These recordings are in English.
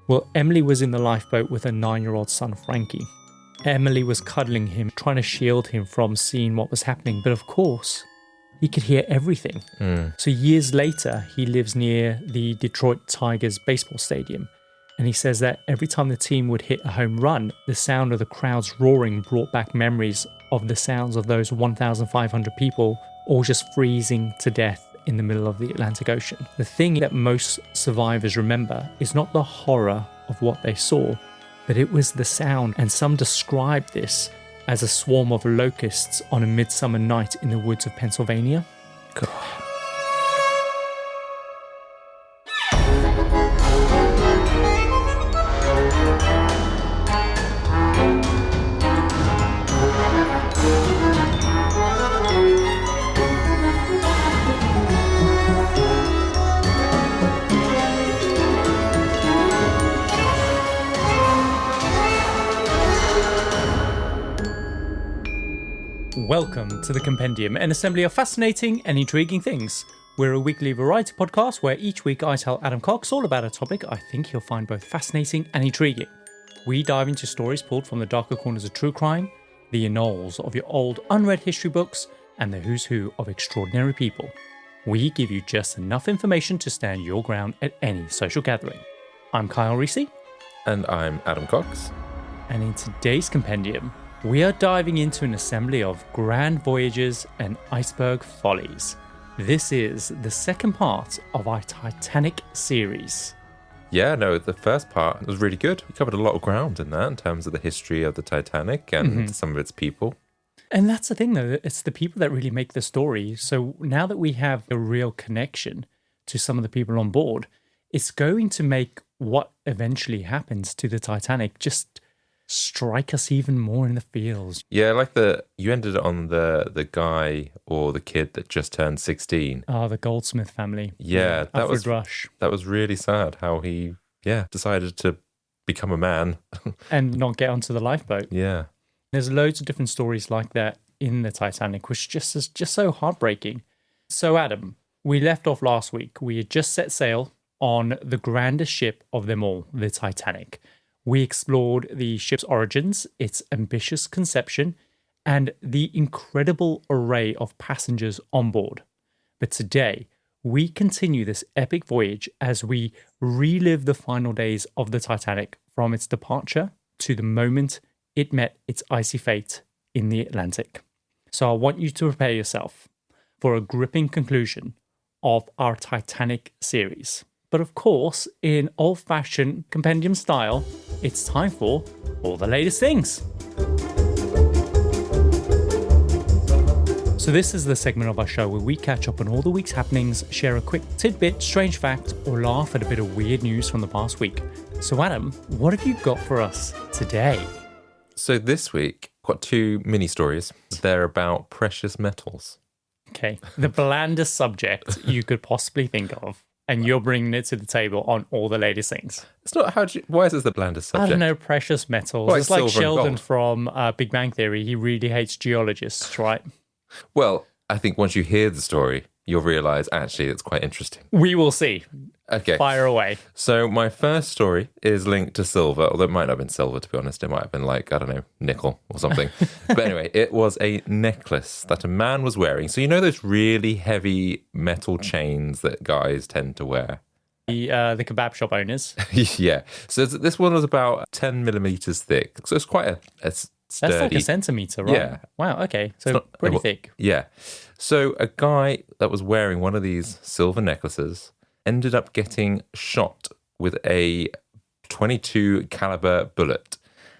Well, Emily was in the lifeboat with her 9-year-old son, Frankie. Emily was cuddling him, trying to shield him from seeing what was happening. But of course, he could hear everything. So years later, he lives near the Detroit Tigers baseball stadium. And he says that every time the team would hit a home run, the sound of the crowds roaring brought back memories of the sounds of those 1,500 people all just freezing to death in the middle of the Atlantic Ocean. The thing that most survivors remember is not the horror of what they saw, but it was the sound. And some describe this as a swarm of locusts on a midsummer night in the woods of Pennsylvania. God. Welcome to the Compendium, an assembly of fascinating and intriguing things. We're a weekly variety podcast where each week I tell Adam Cox all about a topic I think he'll find both fascinating and intriguing. We dive into stories pulled from the darker corners of true crime, the annals of your old unread history books, and the who's who of extraordinary people. We give you just enough information to stand your ground at any social gathering. I'm Kyle Risi. And I'm Adam Cox. And in today's Compendium, we are diving into an assembly of grand voyages and iceberg follies. This is the second part of our Titanic series. Yeah, no, the first part was really good. We covered a lot of ground in that in terms of the history of the Titanic and some of its people. And that's the thing, though. It's the people that really make the story. So now that we have a real connection to some of the people on board, it's going to make what eventually happens to the Titanic just strike us even more in the feels. Yeah, like you ended on the guy or the kid that just turned 16. Oh, the Goldsmith family. Yeah, Alfred Rush. That was really sad how he, decided to become a man. And not get onto the lifeboat. Yeah. There's loads of different stories like that in the Titanic, which is just so heartbreaking. So, Adam, we left off last week. We had just set sail on the grandest ship of them all, the Titanic. We explored the ship's origins, its ambitious conception, and the incredible array of passengers on board. But today, we continue this epic voyage as we relive the final days of the Titanic from its departure to the moment it met its icy fate in the Atlantic. So I want you to prepare yourself for a gripping conclusion of our Titanic series. But of course, in old-fashioned compendium style, it's time for all the latest things. So this is the segment of our show where we catch up on all the week's happenings, share a quick tidbit, strange fact, or laugh at a bit of weird news from the past week. So Adam, what have you got for us today? So this week, I've got two mini stories. They're about precious metals. Okay, the blandest subject you could possibly think of. And you're bringing it to the table on all the latest things. It's not why is this the blandest subject? I don't know, precious metals. Well, it's like Sheldon gold. from Big Bang Theory. He really hates geologists, right? Well, I think once you hear the story, you'll realise actually it's quite interesting. We will see. Okay. Fire away. So my first story is linked to silver, although it might not have been silver, to be honest. It might have been like, I don't know, nickel or something. But anyway, it was a necklace that a man was wearing. So you know those really heavy metal chains that guys tend to wear? The kebab shop owners. Yeah. So this one was about 10 millimeters thick. So it's quite a sturdy... That's like a centimetre, right? Yeah. Wow, okay. So pretty thick. Yeah. So a guy that was wearing one of these silver necklaces ended up getting shot with a .22 caliber bullet.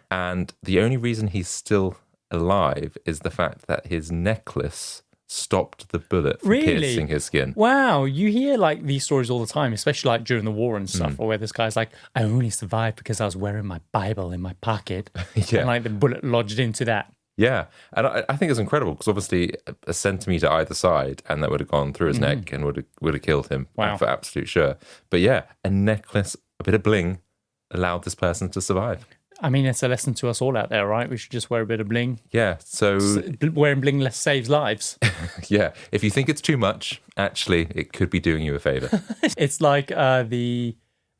And the only reason he's still alive is the fact that his necklace stopped the bullet from piercing his skin. Wow, you hear like these stories all the time, especially like during the war and stuff, or where this guy's like, I only survived because I was wearing my Bible in my pocket. Yeah. And like the bullet lodged into that. Yeah, and I think it's incredible because obviously a centimetre either side and that would have gone through his neck and would have killed him. Wow. For absolute sure. But yeah, a necklace, a bit of bling allowed this person to survive. I mean, it's a lesson to us all out there, right? We should just wear a bit of bling. Yeah, so... Wearing bling saves lives. Yeah, if you think it's too much, actually, it could be doing you a favour. It's like the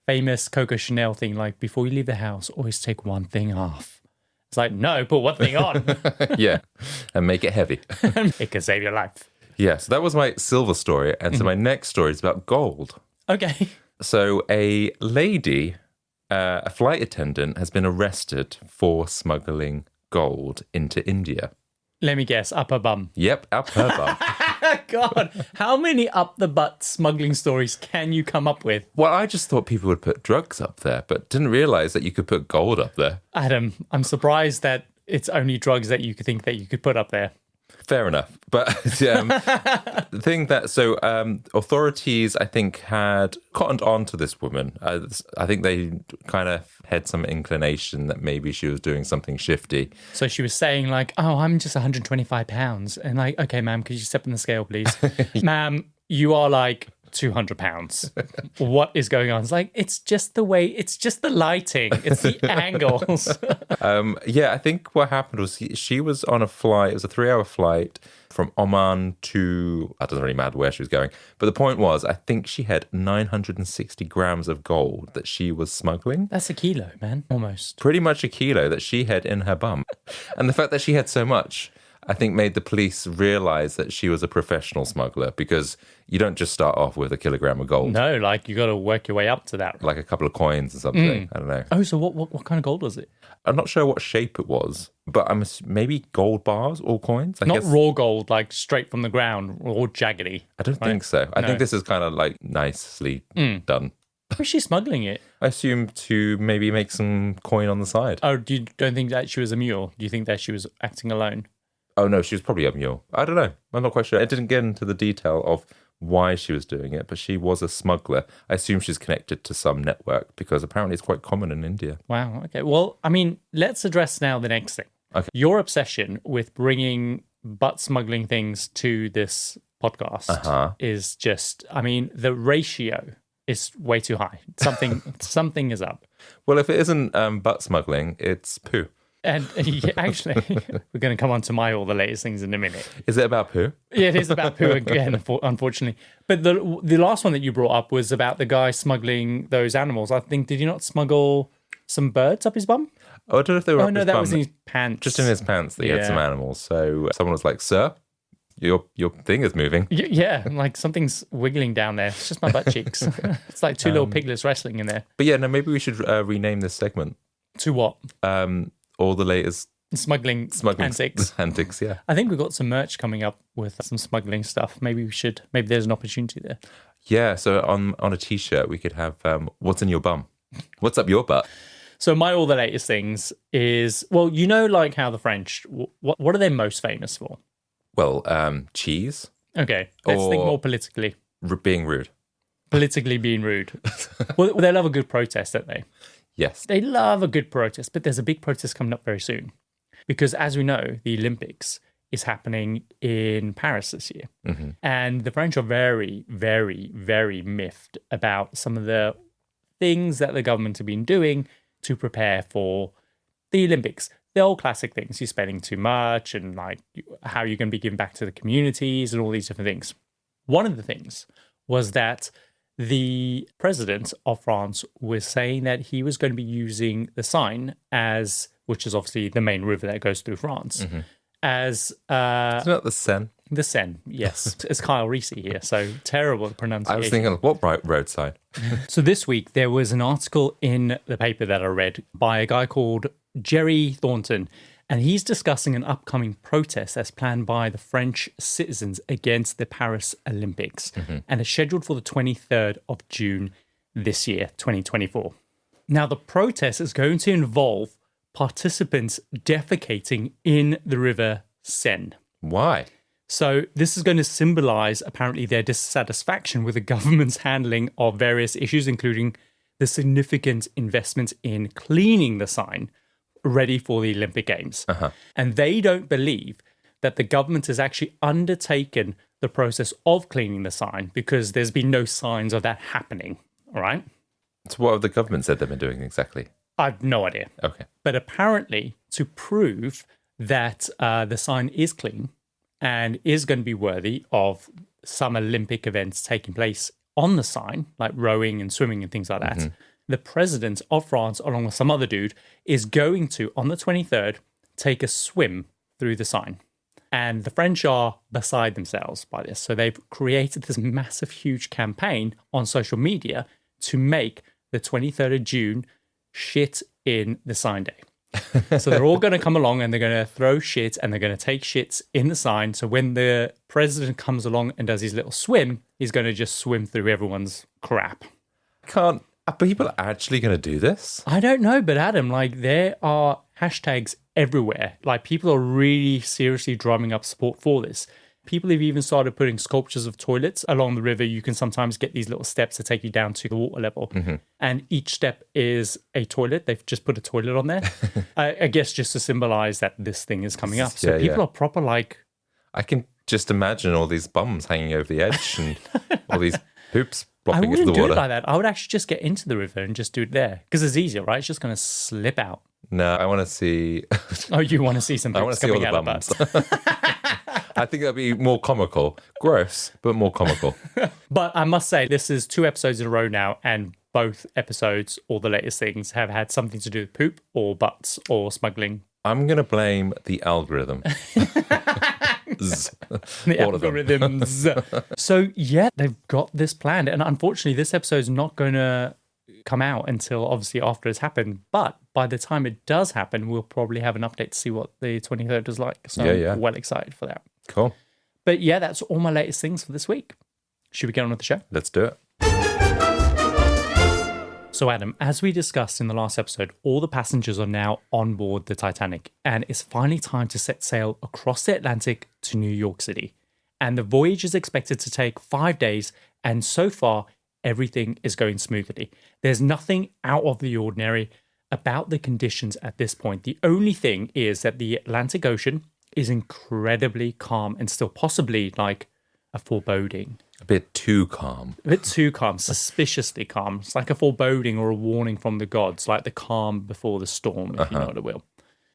famous Coco Chanel thing, like before you leave the house, always take one thing off. It's like, no, put one thing on. Yeah, and make it heavy. It can save your life. Yeah, so that was my silver story. And so my next story is about gold. Okay. So a lady, a flight attendant, has been arrested for smuggling gold into India. Let me guess, up her bum. Yep, up her bum. God, how many up the butt smuggling stories can you come up with? Well, I just thought people would put drugs up there, but didn't realize that you could put gold up there. Adam, I'm surprised that it's only drugs that you could think that you could put up there. Fair enough. But the thing that, authorities, I think, had cottoned on to this woman. I think they kind of had some inclination that maybe she was doing something shifty. So she was saying like, oh, I'm just 125 pounds. And like, okay, ma'am, could you step on the scale, please? Ma'am, you are like 200 pounds. What is going on? It's like, it's just the way, it's just the lighting. It's the angles. Yeah, I think what happened was she was on a flight. It was a 3-hour flight from Oman to, it doesn't really matter where she was going. But the point was, I think she had 960 grams of gold that she was smuggling. That's a kilo, man. Almost. Pretty much a kilo that she had in her bum. And the fact that she had so much, I think, made the police realize that she was a professional smuggler, because you don't just start off with a kilogram of gold. No, like you got to work your way up to that. Like a couple of coins or something. I don't know. Oh, so what kind of gold was it? I'm not sure what shape it was, but maybe gold bars or coins. I Not guess. raw gold, like straight from the ground, or jaggedy. I don't think so. I think this is kind of like nicely done. Was she smuggling it? I assume to maybe make some coin on the side. Oh, you don't think that she was a mule? Do you think that she was acting alone? Oh, no, she was probably a mule. I don't know. I'm not quite sure. It didn't get into the detail of why she was doing it, but she was a smuggler. I assume she's connected to some network, because apparently it's quite common in India. Wow. Okay. Well, I mean, let's address now the next thing. Okay. Your obsession with bringing butt smuggling things to this podcast is just, I mean, the ratio is way too high. Something is up. Well, if it isn't butt smuggling, it's poo. And actually, we're going to come on to all the latest things in a minute. Is it about poo? Yeah, it is about poo again, unfortunately. But the last one that you brought up was about the guy smuggling those animals. I think, did he not smuggle some birds up his bum? Oh, I don't know if they were up no, his that bum. was in his pants. Just in his pants that he had Yeah. some animals. So someone was like, sir, your thing is moving. Yeah, like something's wiggling down there. It's just my butt cheeks. It's like two little piglets wrestling in there. But yeah, no, maybe we should rename this segment. To what? All the latest Smuggling antics. Antics, yeah. I think we've got some merch coming up with some smuggling stuff. Maybe there's an opportunity there. Yeah, so on a t-shirt we could have what's in your bum? What's up your butt? So all the latest things is, well, you know, like how the French, what are they most famous for? Well, cheese. Okay, let's think Or- more politically. Being rude. Politically being rude. Well, they love a good protest, don't they? Yes. They love a good protest, but there's a big protest coming up very soon. Because as we know, the Olympics is happening in Paris this year. Mm-hmm. And the French are very, very, very miffed about some of the things that the government have been doing to prepare for the Olympics. The old classic things, you're spending too much, and like how you're going to be giving back to the communities and all these different things. One of the things was that the president of France was saying that he was going to be using the Seine as, which is obviously the main river that goes through France, as Isn't that the Seine? the Seine. Yes, it's Kyle Risi here, so terrible pronunciation. I was thinking, what road sign? So this week there was an article in the paper that I read by a guy called Jerry Thornton, and he's discussing an upcoming protest that's planned by the French citizens against the Paris Olympics, and it's scheduled for the 23rd of June this year, 2024. Now, the protest is going to involve participants defecating in the river Seine. Why? So this is going to symbolize, apparently, their dissatisfaction with the government's handling of various issues, including the significant investment in cleaning the Seine ready for the Olympic Games. And they don't believe that the government has actually undertaken the process of cleaning the Seine, because there's been no signs of that happening. All right? So what have the government said they've been doing exactly? I've no idea. Okay. But apparently, to prove that the Seine is clean and is going to be worthy of some Olympic events taking place on the Seine, like rowing and swimming and things like that, the president of France, along with some other dude, is going to, on the 23rd, take a swim through the Seine. And the French are beside themselves by this. So they've created this massive, huge campaign on social media to make the 23rd of June shit in the Seine Day. So they're all going to come along and they're going to throw shit and they're going to take shits in the Seine. So when the president comes along and does his little swim, he's going to just swim through everyone's crap. Are people actually going to do this? I don't know, but Adam, like, there are hashtags everywhere. Like, people are really seriously drumming up support for this. People have even started putting sculptures of toilets along the river. You can sometimes get these little steps that take you down to the water level. Mm-hmm. And each step is a toilet. They've just put a toilet on there. I guess just to symbolize that this thing is coming up. So people are proper like... I can just imagine all these bums hanging over the edge and all these poops blocking into the water. I wouldn't do it like that. I would actually just get into the river and just do it there. Because it's easier, right? It's just going to slip out. No, I want to see... Oh, you want to see some poops coming out of butts. I think that'd be more comical. Gross, but more comical. But I must say, this is 2 episodes in a row now, and both episodes, or the latest things, have had something to do with poop or butts or smuggling. I'm going to blame the algorithm. The algorithms. So, yeah, they've got this planned. And unfortunately, this episode's not going to come out until obviously after it's happened. But by the time it does happen, we'll probably have an update to see what the 23rd is like. So I'm well excited for that. Cool. But yeah, that's all my latest things for this week. Should we get on with the show? Let's do it. So Adam, as we discussed in the last episode, all the passengers are now on board the Titanic, and it's finally time to set sail across the Atlantic to New York City. And the voyage is expected to take 5 days, and so far, everything is going smoothly. There's nothing out of the ordinary about the conditions at this point. The only thing is that the Atlantic Ocean is incredibly calm and still possibly like a foreboding. A bit too calm. A bit too calm, suspiciously calm. It's like a foreboding or a warning from the gods, like the calm before the storm, if you know what I will.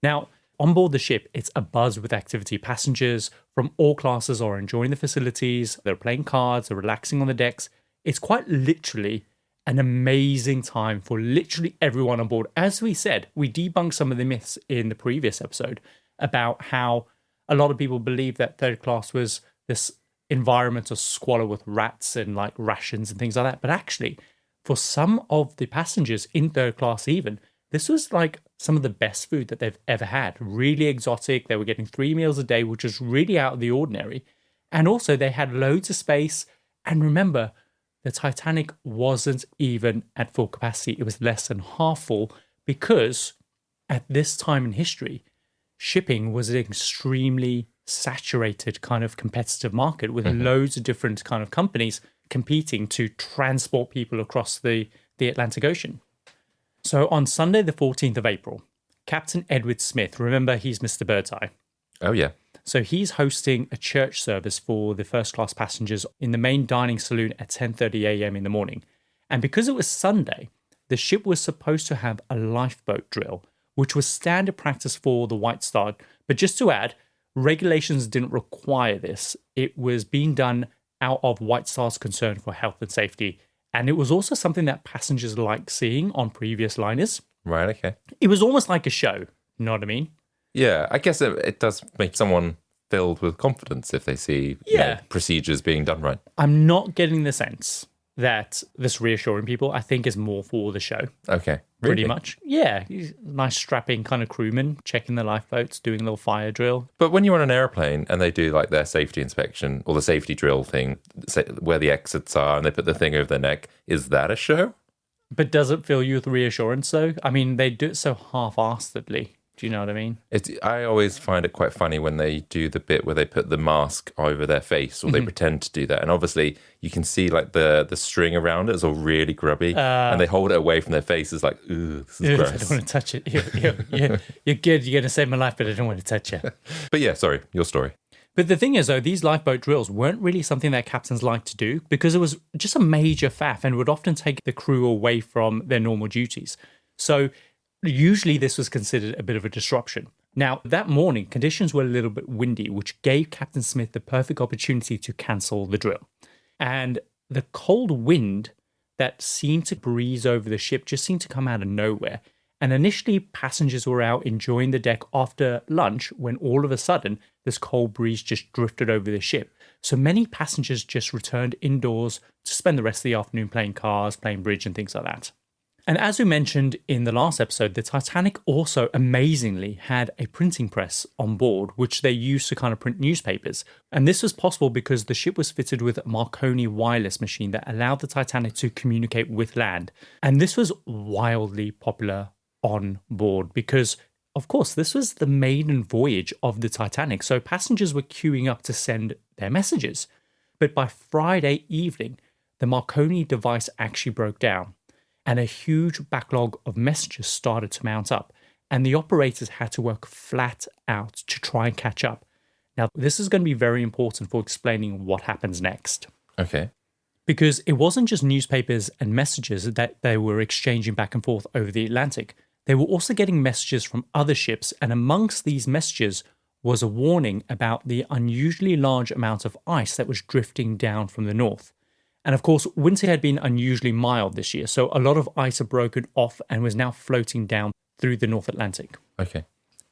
Now, on board the ship, it's abuzz with activity. Passengers from all classes are enjoying the facilities. They're playing cards, they're relaxing on the decks. It's quite literally an amazing time for literally everyone on board. As we said, we debunked some of the myths in the previous episode about how a lot of people believe that third class was this environment of squalor with rats and like rations and things like that. But actually, for some of the passengers in third class even, this was like some of the best food that they've ever had. Really exotic. They were getting 3 meals a day, which was really out of the ordinary. And also they had loads of space. And remember, the Titanic wasn't even at full capacity. It was less than half full because at this time in history, shipping was an extremely saturated kind of competitive market with loads of different kind of companies competing to transport people across the Atlantic Ocean. So on Sunday, the 14th of April, Captain Edward Smith, remember he's Mr. Birdseye. Oh, yeah. So he's hosting a church service for the first class passengers in the main dining saloon at 10:30 a.m. in the morning. And because it was Sunday, the ship was supposed to have a lifeboat drill, which was standard practice for the White Star. But just to add, regulations didn't require this. It was being done out of White Star's concern for health and safety. And it was also something that passengers liked seeing on previous liners. Right, okay. It was almost like a show, you know what I mean? Yeah, I guess it does make someone filled with confidence if they see procedures being done right. I'm not getting the sense that this reassuring people, I think, is more for the show. Okay. Pretty much. Yeah. He's a nice strapping kind of crewman, checking the lifeboats, doing a little fire drill. But when you're on an airplane and they do like their safety inspection or the safety drill thing, say, where the exits are and they put the thing over their neck, is that a show? But does it fill you with reassurance though? I mean, they do it so half-assedly. Do you know what I mean? I always find it quite funny when they do the bit where they put the mask over their face or they pretend to do that. And obviously you can see like the string around it is all really grubby and they hold it away from their faces like, ooh, this is gross. I don't want to touch it. You're good. You're going to save my life, but I don't want to touch it. But yeah, sorry, your story. But the thing is, though, these lifeboat drills weren't really something that captains liked to do because it was just a major faff and would often take the crew away from their normal duties. So usually this was considered a bit of a disruption. Now, that morning, conditions were a little bit windy, which gave Captain Smith the perfect opportunity to cancel the drill. And the cold wind that seemed to breeze over the ship just seemed to come out of nowhere. And initially, passengers were out enjoying the deck after lunch when all of a sudden, this cold breeze just drifted over the ship. So many passengers just returned indoors to spend the rest of the afternoon playing cards, playing bridge, and things like that. And as we mentioned in the last episode, the Titanic also amazingly had a printing press on board, which they used to kind of print newspapers. And this was possible because the ship was fitted with a Marconi wireless machine that allowed the Titanic to communicate with land. And this was wildly popular on board because, of course, this was the maiden voyage of the Titanic. So passengers were queuing up to send their messages. But by Friday evening, the Marconi device actually broke down, and a huge backlog of messages started to mount up, and the operators had to work flat out to try and catch up. Now, this is going to be very important for explaining what happens next. Okay. Because it wasn't just newspapers and messages that they were exchanging back and forth over the Atlantic. They were also getting messages from other ships, and amongst these messages was a warning about the unusually large amount of ice that was drifting down from the north. And of course, winter had been unusually mild this year, so a lot of ice had broken off and was now floating down through the North Atlantic. Okay.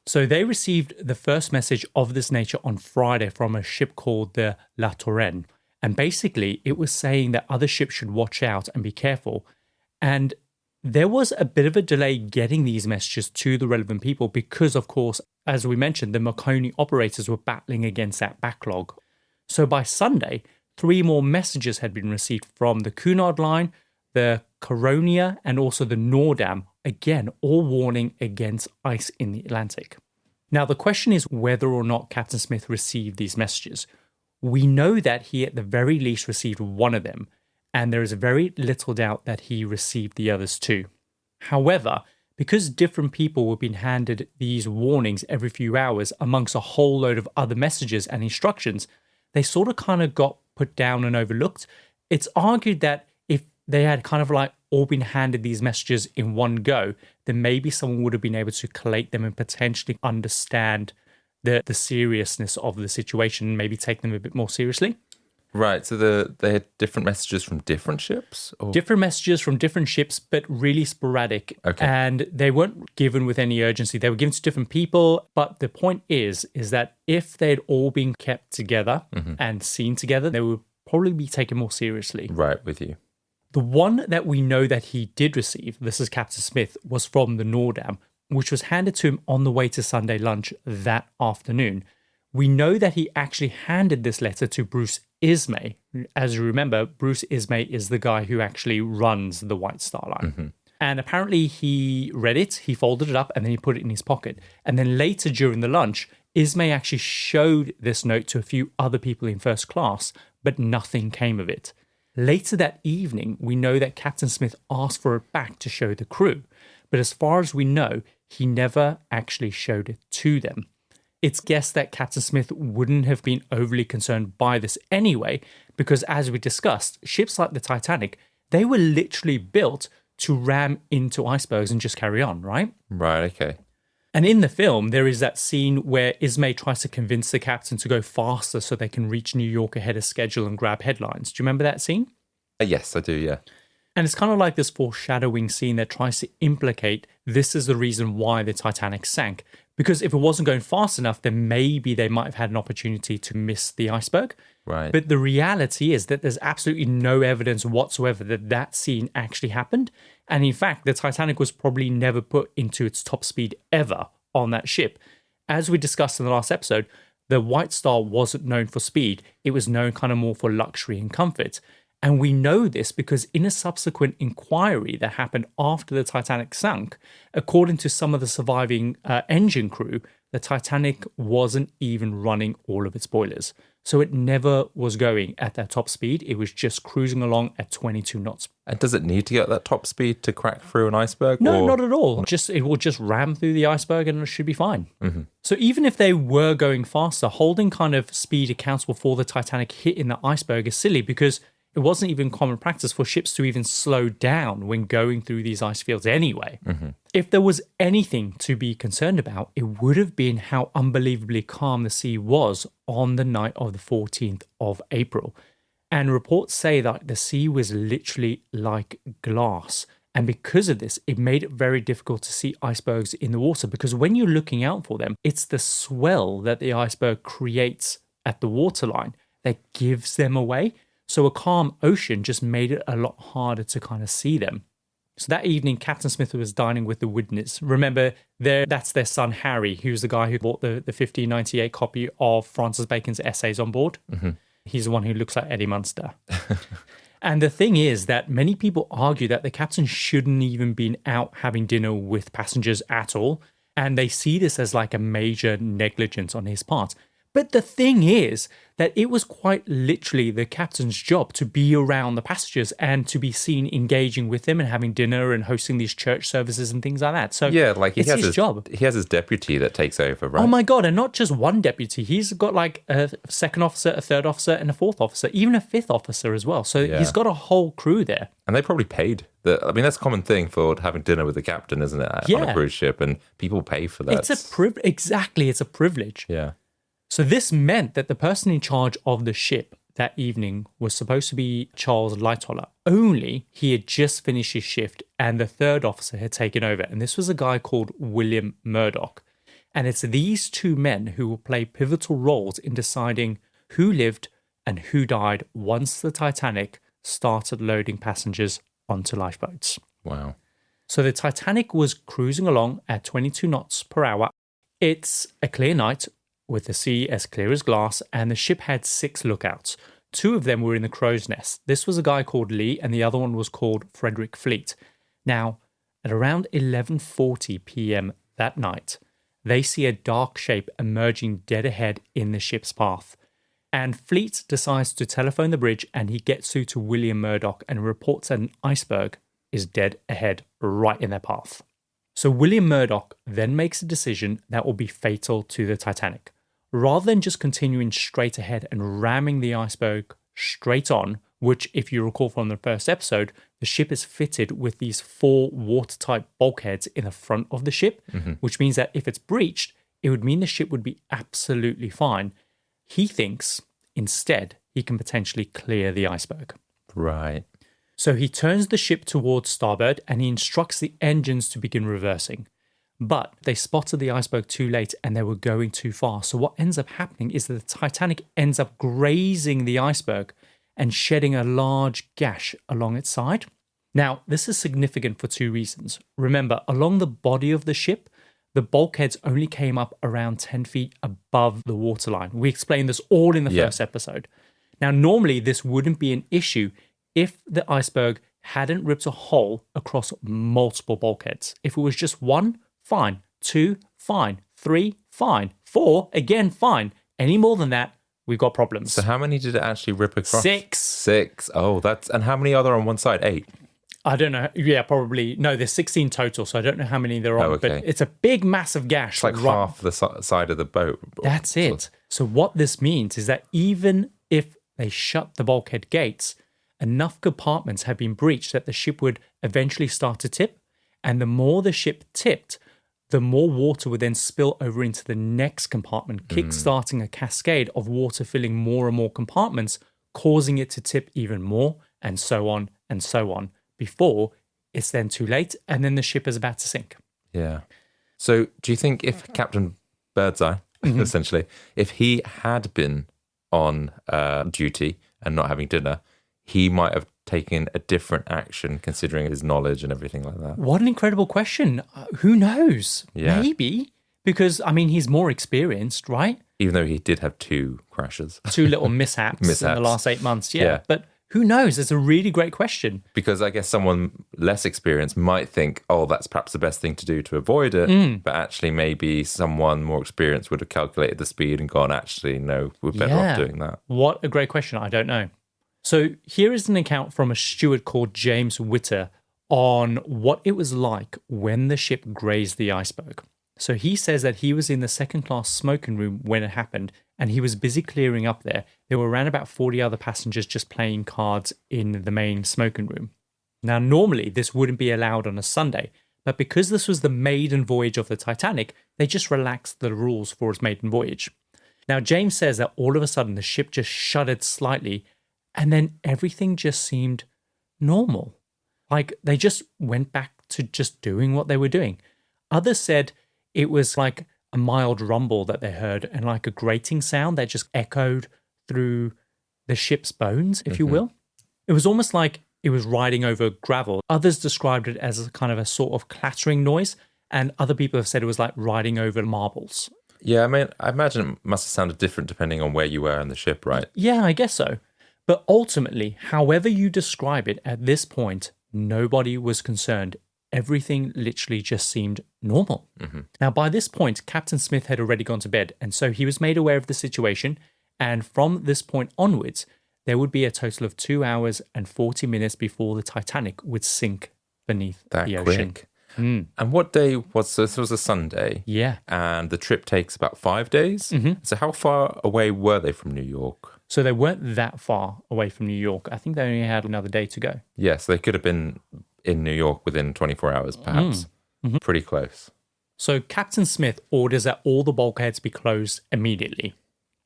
So they received the first message of this nature on Friday from a ship called the La Touraine. And basically, it was saying that other ships should watch out and be careful. And there was a bit of a delay getting these messages to the relevant people because, of course, as we mentioned, the Marconi operators were battling against that backlog. So by Sunday, 3 more messages had been received from the Cunard Line, the Caronia, and also the Nordam, again, all warning against ice in the Atlantic. Now, the question is whether or not Captain Smith received these messages. We know that he at the very least received one of them, and there is very little doubt that he received the others too. However, because different people were being handed these warnings every few hours amongst a whole load of other messages and instructions, they sort of kind of got put down and overlooked. It's argued that if they had kind of like all been handed these messages in one go, then maybe someone would have been able to collate them and potentially understand the seriousness of the situation and maybe take them a bit more seriously. Right, so they had different messages from different ships? Or? Different messages from different ships, but really sporadic. Okay. And they weren't given with any urgency. They were given to different people. But the point is that if they'd all been kept together and seen together, they would probably be taken more seriously. Right, with you. The one that we know that he did receive, this is Captain Smith, was from the Nordam, which was handed to him on the way to Sunday lunch that afternoon. We know that he actually handed this letter to Bruce Ismay. As you remember, Bruce Ismay is the guy who actually runs the White Star Line. And apparently he read it, he folded it up, and then he put it in his pocket. And then later during the lunch, Ismay actually showed this note to a few other people in first class, but nothing came of it. Later that evening, we know that Captain Smith asked for it back to show the crew. But as far as we know, he never actually showed it to them. It's guessed that Captain Smith wouldn't have been overly concerned by this anyway, because as we discussed, ships like the Titanic, they were literally built to ram into icebergs and just carry on, right? Right, okay. And in the film, there is that scene where Ismay tries to convince the captain to go faster so they can reach New York ahead of schedule and grab headlines. Do you remember that scene? Yes, I do, yeah. And it's kind of like this foreshadowing scene that tries to implicate this is the reason why the Titanic sank. Because if it wasn't going fast enough, then maybe they might have had an opportunity to miss the iceberg. Right. But the reality is that there's absolutely no evidence whatsoever that that scene actually happened. And in fact, the Titanic was probably never put into its top speed ever on that ship. As we discussed in the last episode, the White Star wasn't known for speed. It was known kind of more for luxury and comfort. And we know this because in a subsequent inquiry that happened after the Titanic sank, according to some of the surviving engine crew, the Titanic wasn't even running all of its boilers. So it never was going at that top speed. It was just cruising along at 22 knots. And does it need to get that top speed to crack through an iceberg? No, not at all. It will just ram through the iceberg and it should be fine. So even if they were going faster, holding kind of speed accountable for the Titanic hitting the iceberg is silly because it wasn't even common practice for ships to even slow down when going through these ice fields anyway. If there was anything to be concerned about, it would have been how unbelievably calm the sea was on the night of the 14th of April. And reports say that the sea was literally like glass. And because of this, it made it very difficult to see icebergs in the water, because when you're looking out for them, it's the swell that the iceberg creates at the waterline that gives them away. So a calm ocean just made it a lot harder to kind of see them. So that evening, Captain Smith was dining with the Widners. Remember, that's their son, Harry, who's the guy who bought the 1598 copy of Francis Bacon's essays on board. Mm-hmm. He's the one who looks like Eddie Munster. And the thing is that many people argue that the captain shouldn't even been out having dinner with passengers at all. And they see this as like a major negligence on his part. But the thing is that it was quite literally the captain's job to be around the passengers and to be seen engaging with them and having dinner and hosting these church services and things like that. So yeah, like it's his job. He has his deputy that takes over, right? Oh my God, and not just one deputy. He's got like a second officer, a third officer, and a fourth officer, even a fifth officer as well. So he's got a whole crew there. And they probably paid. I mean, that's a common thing for having dinner with the captain, isn't it? On a cruise ship, and people pay for that. It's a privilege. Exactly, it's a privilege. Yeah. So this meant that the person in charge of the ship that evening was supposed to be Charles Lightoller. Only he had just finished his shift and the third officer had taken over. And this was a guy called William Murdoch. And it's these two men who will play pivotal roles in deciding who lived and who died once the Titanic started loading passengers onto lifeboats. Wow. So the Titanic was cruising along at 22 knots per hour. It's a clear night, with the sea as clear as glass, and the ship had 6 lookouts. 2 of them were in the crow's nest. This was a guy called Lee, and the other one was called Frederick Fleet. Now, at around 11:40 p.m. that night, they see a dark shape emerging dead ahead in the ship's path. And Fleet decides to telephone the bridge, and he gets through to William Murdoch and reports that an iceberg is dead ahead right in their path. So William Murdoch then makes a decision that will be fatal to the Titanic. Rather than just continuing straight ahead and ramming the iceberg straight on, which, if you recall from the first episode, the ship is fitted with these 4 watertight bulkheads in the front of the ship, which means that if it's breached, it would mean the ship would be absolutely fine. He thinks, instead, he can potentially clear the iceberg. Right. So he turns the ship towards starboard and he instructs the engines to begin reversing. But they spotted the iceberg too late and they were going too fast. So what ends up happening is that the Titanic ends up grazing the iceberg and shedding a large gash along its side. Now, this is significant for 2 reasons. Remember, along the body of the ship, the bulkheads only came up around 10 feet above the waterline. We explained this all in the first episode. Now, normally this wouldn't be an issue if the iceberg hadn't ripped a hole across multiple bulkheads. If it was just 1, fine. 2, fine. 3, fine. 4, again, fine. Any more than that, we've got problems. So how many did it actually rip across? 6. 6. Oh, and how many are there on one side? 8. I don't know. Yeah, probably. No, there's 16 total, so I don't know how many there are. But it's a big, massive gash. It's like half the side of the boat. That's it. So what this means is that even if they shut the bulkhead gates, enough compartments have been breached that the ship would eventually start to tip. And the more the ship tipped, the more water would then spill over into the next compartment, kick-starting a cascade of water filling more and more compartments, causing it to tip even more, and so on, before it's then too late, and then the ship is about to sink. Yeah. So do you think if Captain Birdseye, essentially, if he had been on duty and not having dinner, he might have taken a different action considering his knowledge and everything like that? What an incredible question. Who knows? Yeah. Maybe. Because, I mean, he's more experienced, right? Even though he did have 2 crashes. 2 little mishaps in the last 8 months. Yeah. But who knows? It's a really great question. Because I guess someone less experienced might think, oh, that's perhaps the best thing to do to avoid it. But actually, maybe someone more experienced would have calculated the speed and gone, actually, no, we're better off doing that. What a great question. I don't know. So here is an account from a steward called James Witter on what it was like when the ship grazed the iceberg. So he says that he was in the second-class smoking room when it happened, and he was busy clearing up there. There were around about 40 other passengers just playing cards in the main smoking room. Now, normally this wouldn't be allowed on a Sunday, but because this was the maiden voyage of the Titanic, they just relaxed the rules for its maiden voyage. Now, James says that all of a sudden the ship just shuddered slightly, And then everything just seemed normal. Like they just went back to just doing what they were doing. Others said it was like a mild rumble that they heard and like a grating sound that just echoed through the ship's bones, if you will. It was almost like it was riding over gravel. Others described it as a kind of a sort of clattering noise, and other people have said it was like riding over marbles. Yeah, I mean, I imagine it must have sounded different depending on where you were on the ship, right? Yeah, I guess so. But ultimately, however you describe it at this point, nobody was concerned. Everything literally just seemed normal. Now, by this point, Captain Smith had already gone to bed, and so he was made aware of the situation. And from this point onwards, there would be a total of 2 hours and 40 minutes before the Titanic would sink beneath the ocean. Quick. And what day was this? This was a Sunday. Yeah. And the trip takes about 5 days. So how far away were they from New York? So they weren't that far away from New York. I think they only had another day to go. Yes, they could have been in New York within 24 hours, perhaps. Pretty close. So Captain Smith orders that all the bulkheads be closed immediately.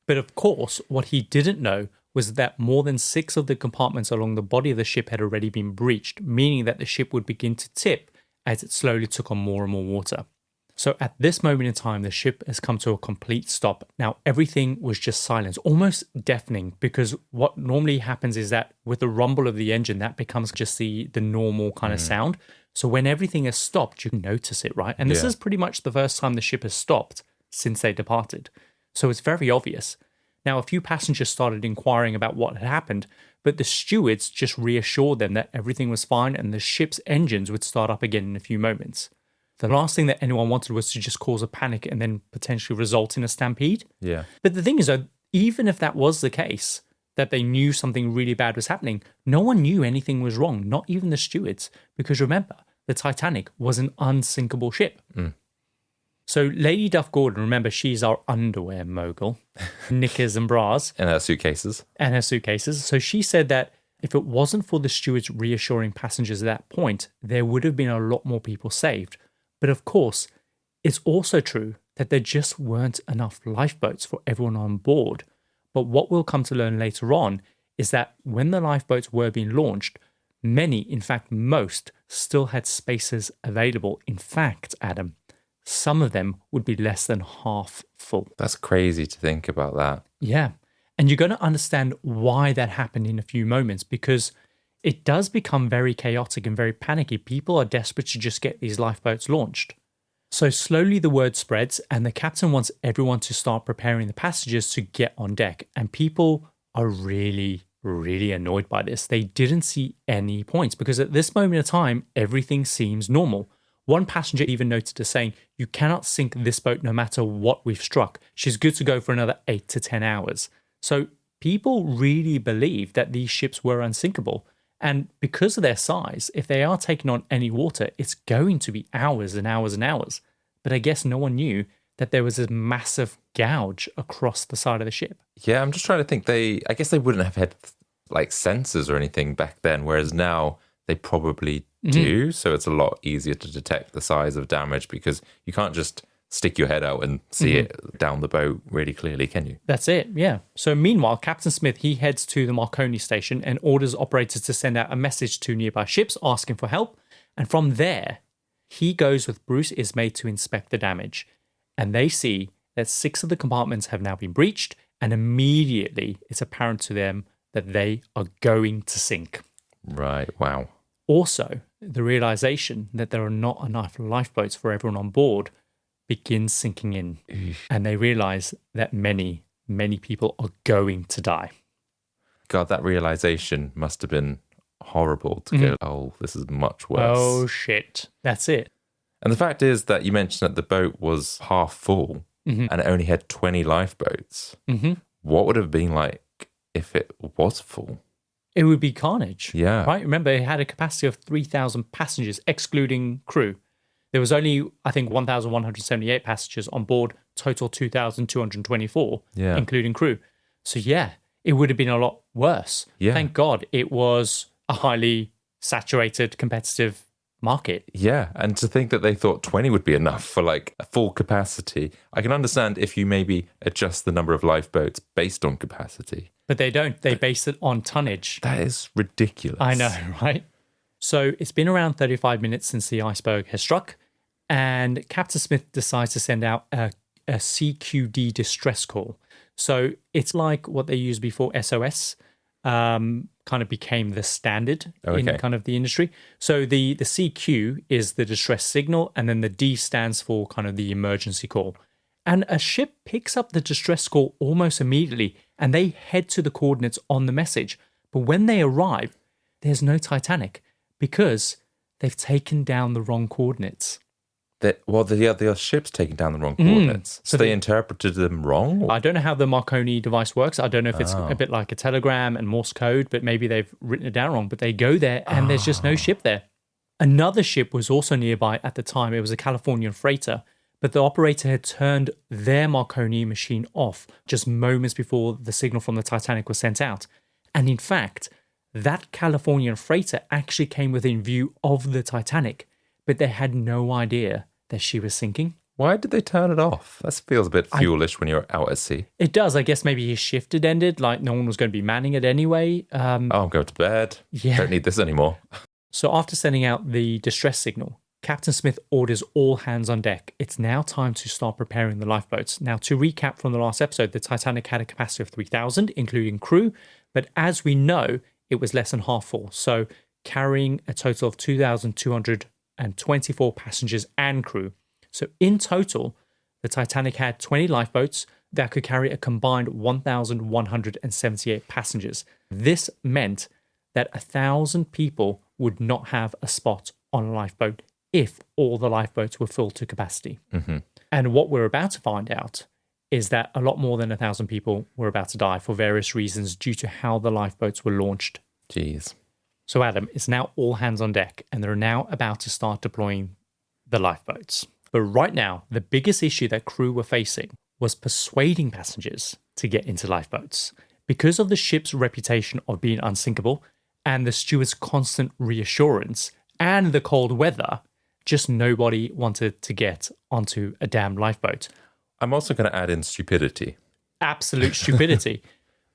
But of course, what he didn't know was that more than 6 of the compartments along the body of the ship had already been breached, meaning that the ship would begin to tip as it slowly took on more and more water. So at this moment in time, the ship has come to a complete stop. Now, everything was just silence, almost deafening, because what normally happens is that with the rumble of the engine, that becomes just the normal kind of sound. So when everything has stopped, you can notice it, right? And this is pretty much the first time the ship has stopped since they departed. So it's very obvious. Now, a few passengers started inquiring about what had happened, but the stewards just reassured them that everything was fine and the ship's engines would start up again in a few moments. The last thing that anyone wanted was to just cause a panic and then potentially result in a stampede. Yeah. But the thing is, though, even if that was the case, that they knew something really bad was happening, no one knew anything was wrong, not even the stewards. Because remember, the Titanic was an unsinkable ship. So Lady Duff Gordon, remember, she's our underwear mogul, knickers and bras. And her suitcases. And her suitcases. So she said that if it wasn't for the stewards reassuring passengers at that point, there would have been a lot more people saved. But of course, it's also true that there just weren't enough lifeboats for everyone on board. But what we'll come to learn later on is that when the lifeboats were being launched, many, in fact most, still had spaces available. In fact, Adam, some of them would be less than half full. That's crazy to think about that. Yeah. And you're going to understand why that happened in a few moments, because it does become very chaotic and very panicky. People are desperate to just get these lifeboats launched. So slowly the word spreads and the captain wants everyone to start preparing the passengers to get on deck. And people are really, really annoyed by this. They didn't see any points because at this moment in time, everything seems normal. One passenger even noted as saying, "You cannot sink this boat no matter what we've struck. She's good to go for another 8 to 10 hours. So people really believe that these ships were unsinkable. And because of their size, if they are taking on any water, it's going to be hours and hours and hours. But I guess no one knew that there was a massive gouge across the side of the ship. Yeah, I'm just trying to think. I guess they wouldn't have had like sensors or anything back then, whereas now they probably do. So it's a lot easier to detect the size of damage because you can't just stick your head out and see it down the boat really clearly, can you? That's it, yeah. So meanwhile, Captain Smith, he heads to the Marconi station and orders operators to send out a message to nearby ships asking for help. And from there, he goes with Bruce Ismay to inspect the damage. And they see that 6 of the compartments have now been breached, and immediately it's apparent to them that they are going to sink. Right, wow. Also, the realization that there are not enough lifeboats for everyone on board begins sinking in. And they realize that many, many people are going to die. God, that realization must have been horrible to go, oh, this is much worse. Oh, shit. That's it. And the fact is that you mentioned that the boat was half full and it only had 20 lifeboats. What would it have been like if it was full? It would be carnage. Yeah. Right? Remember, it had a capacity of 3,000 passengers, excluding crew. There was only, I think, 1,178 passengers on board, total 2,224, including crew. So, yeah, it would have been a lot worse. Yeah. Thank God it was a highly saturated, competitive market. Yeah, and to think that they thought 20 would be enough for like a full capacity. I can understand if you maybe adjust the number of lifeboats based on capacity. But they don't. They base it on tonnage. That is ridiculous. I know, right? So it's been around 35 minutes since the iceberg has struck, and Captain Smith decides to send out a CQD distress call. So it's like what they used before SOS, kind of became the standard in kind of the industry. So the CQ is the distress signal, and then the D stands for kind of the emergency call. And a ship picks up the distress call almost immediately, and they head to the coordinates on the message. But when they arrive, there's no Titanic because they've taken down the wrong coordinates. The ship's taking down the wrong coordinates. So they interpreted them wrong? I don't know how the Marconi device works. I don't know if it's a bit like a telegram and Morse code, but maybe they've written it down wrong. But they go there and there's just no ship there. Another ship was also nearby at the time. It was a Californian freighter, but the operator had turned their Marconi machine off just moments before the signal from the Titanic was sent out. And in fact, that Californian freighter actually came within view of the Titanic, but they had no idea that she was sinking. Why did they turn it off? That feels a bit fuelish when you're out at sea. It does. I guess maybe his shift had ended, like no one was going to be manning it anyway. I'm going to bed. Yeah. Don't need this anymore. So after sending out the distress signal, Captain Smith orders all hands on deck. It's now time to start preparing the lifeboats. Now, to recap from the last episode, the Titanic had a capacity of 3,000, including crew, but as we know, it was less than half full. So carrying a total of 2,224 passengers and crew. So in total, the Titanic had 20 lifeboats that could carry a combined 1,178 passengers. This meant that 1,000 people would not have a spot on a lifeboat if all the lifeboats were full to capacity. Mm-hmm. And what we're about to find out is that a lot more than 1,000 people were about to die for various reasons due to how the lifeboats were launched. Jeez. So Adam, it's now all hands on deck, and they're now about to start deploying the lifeboats. But right now, the biggest issue that crew were facing was persuading passengers to get into lifeboats. Because of the ship's reputation of being unsinkable, and the steward's constant reassurance, and the cold weather, just nobody wanted to get onto a damn lifeboat. I'm also going to add in stupidity. Absolute stupidity.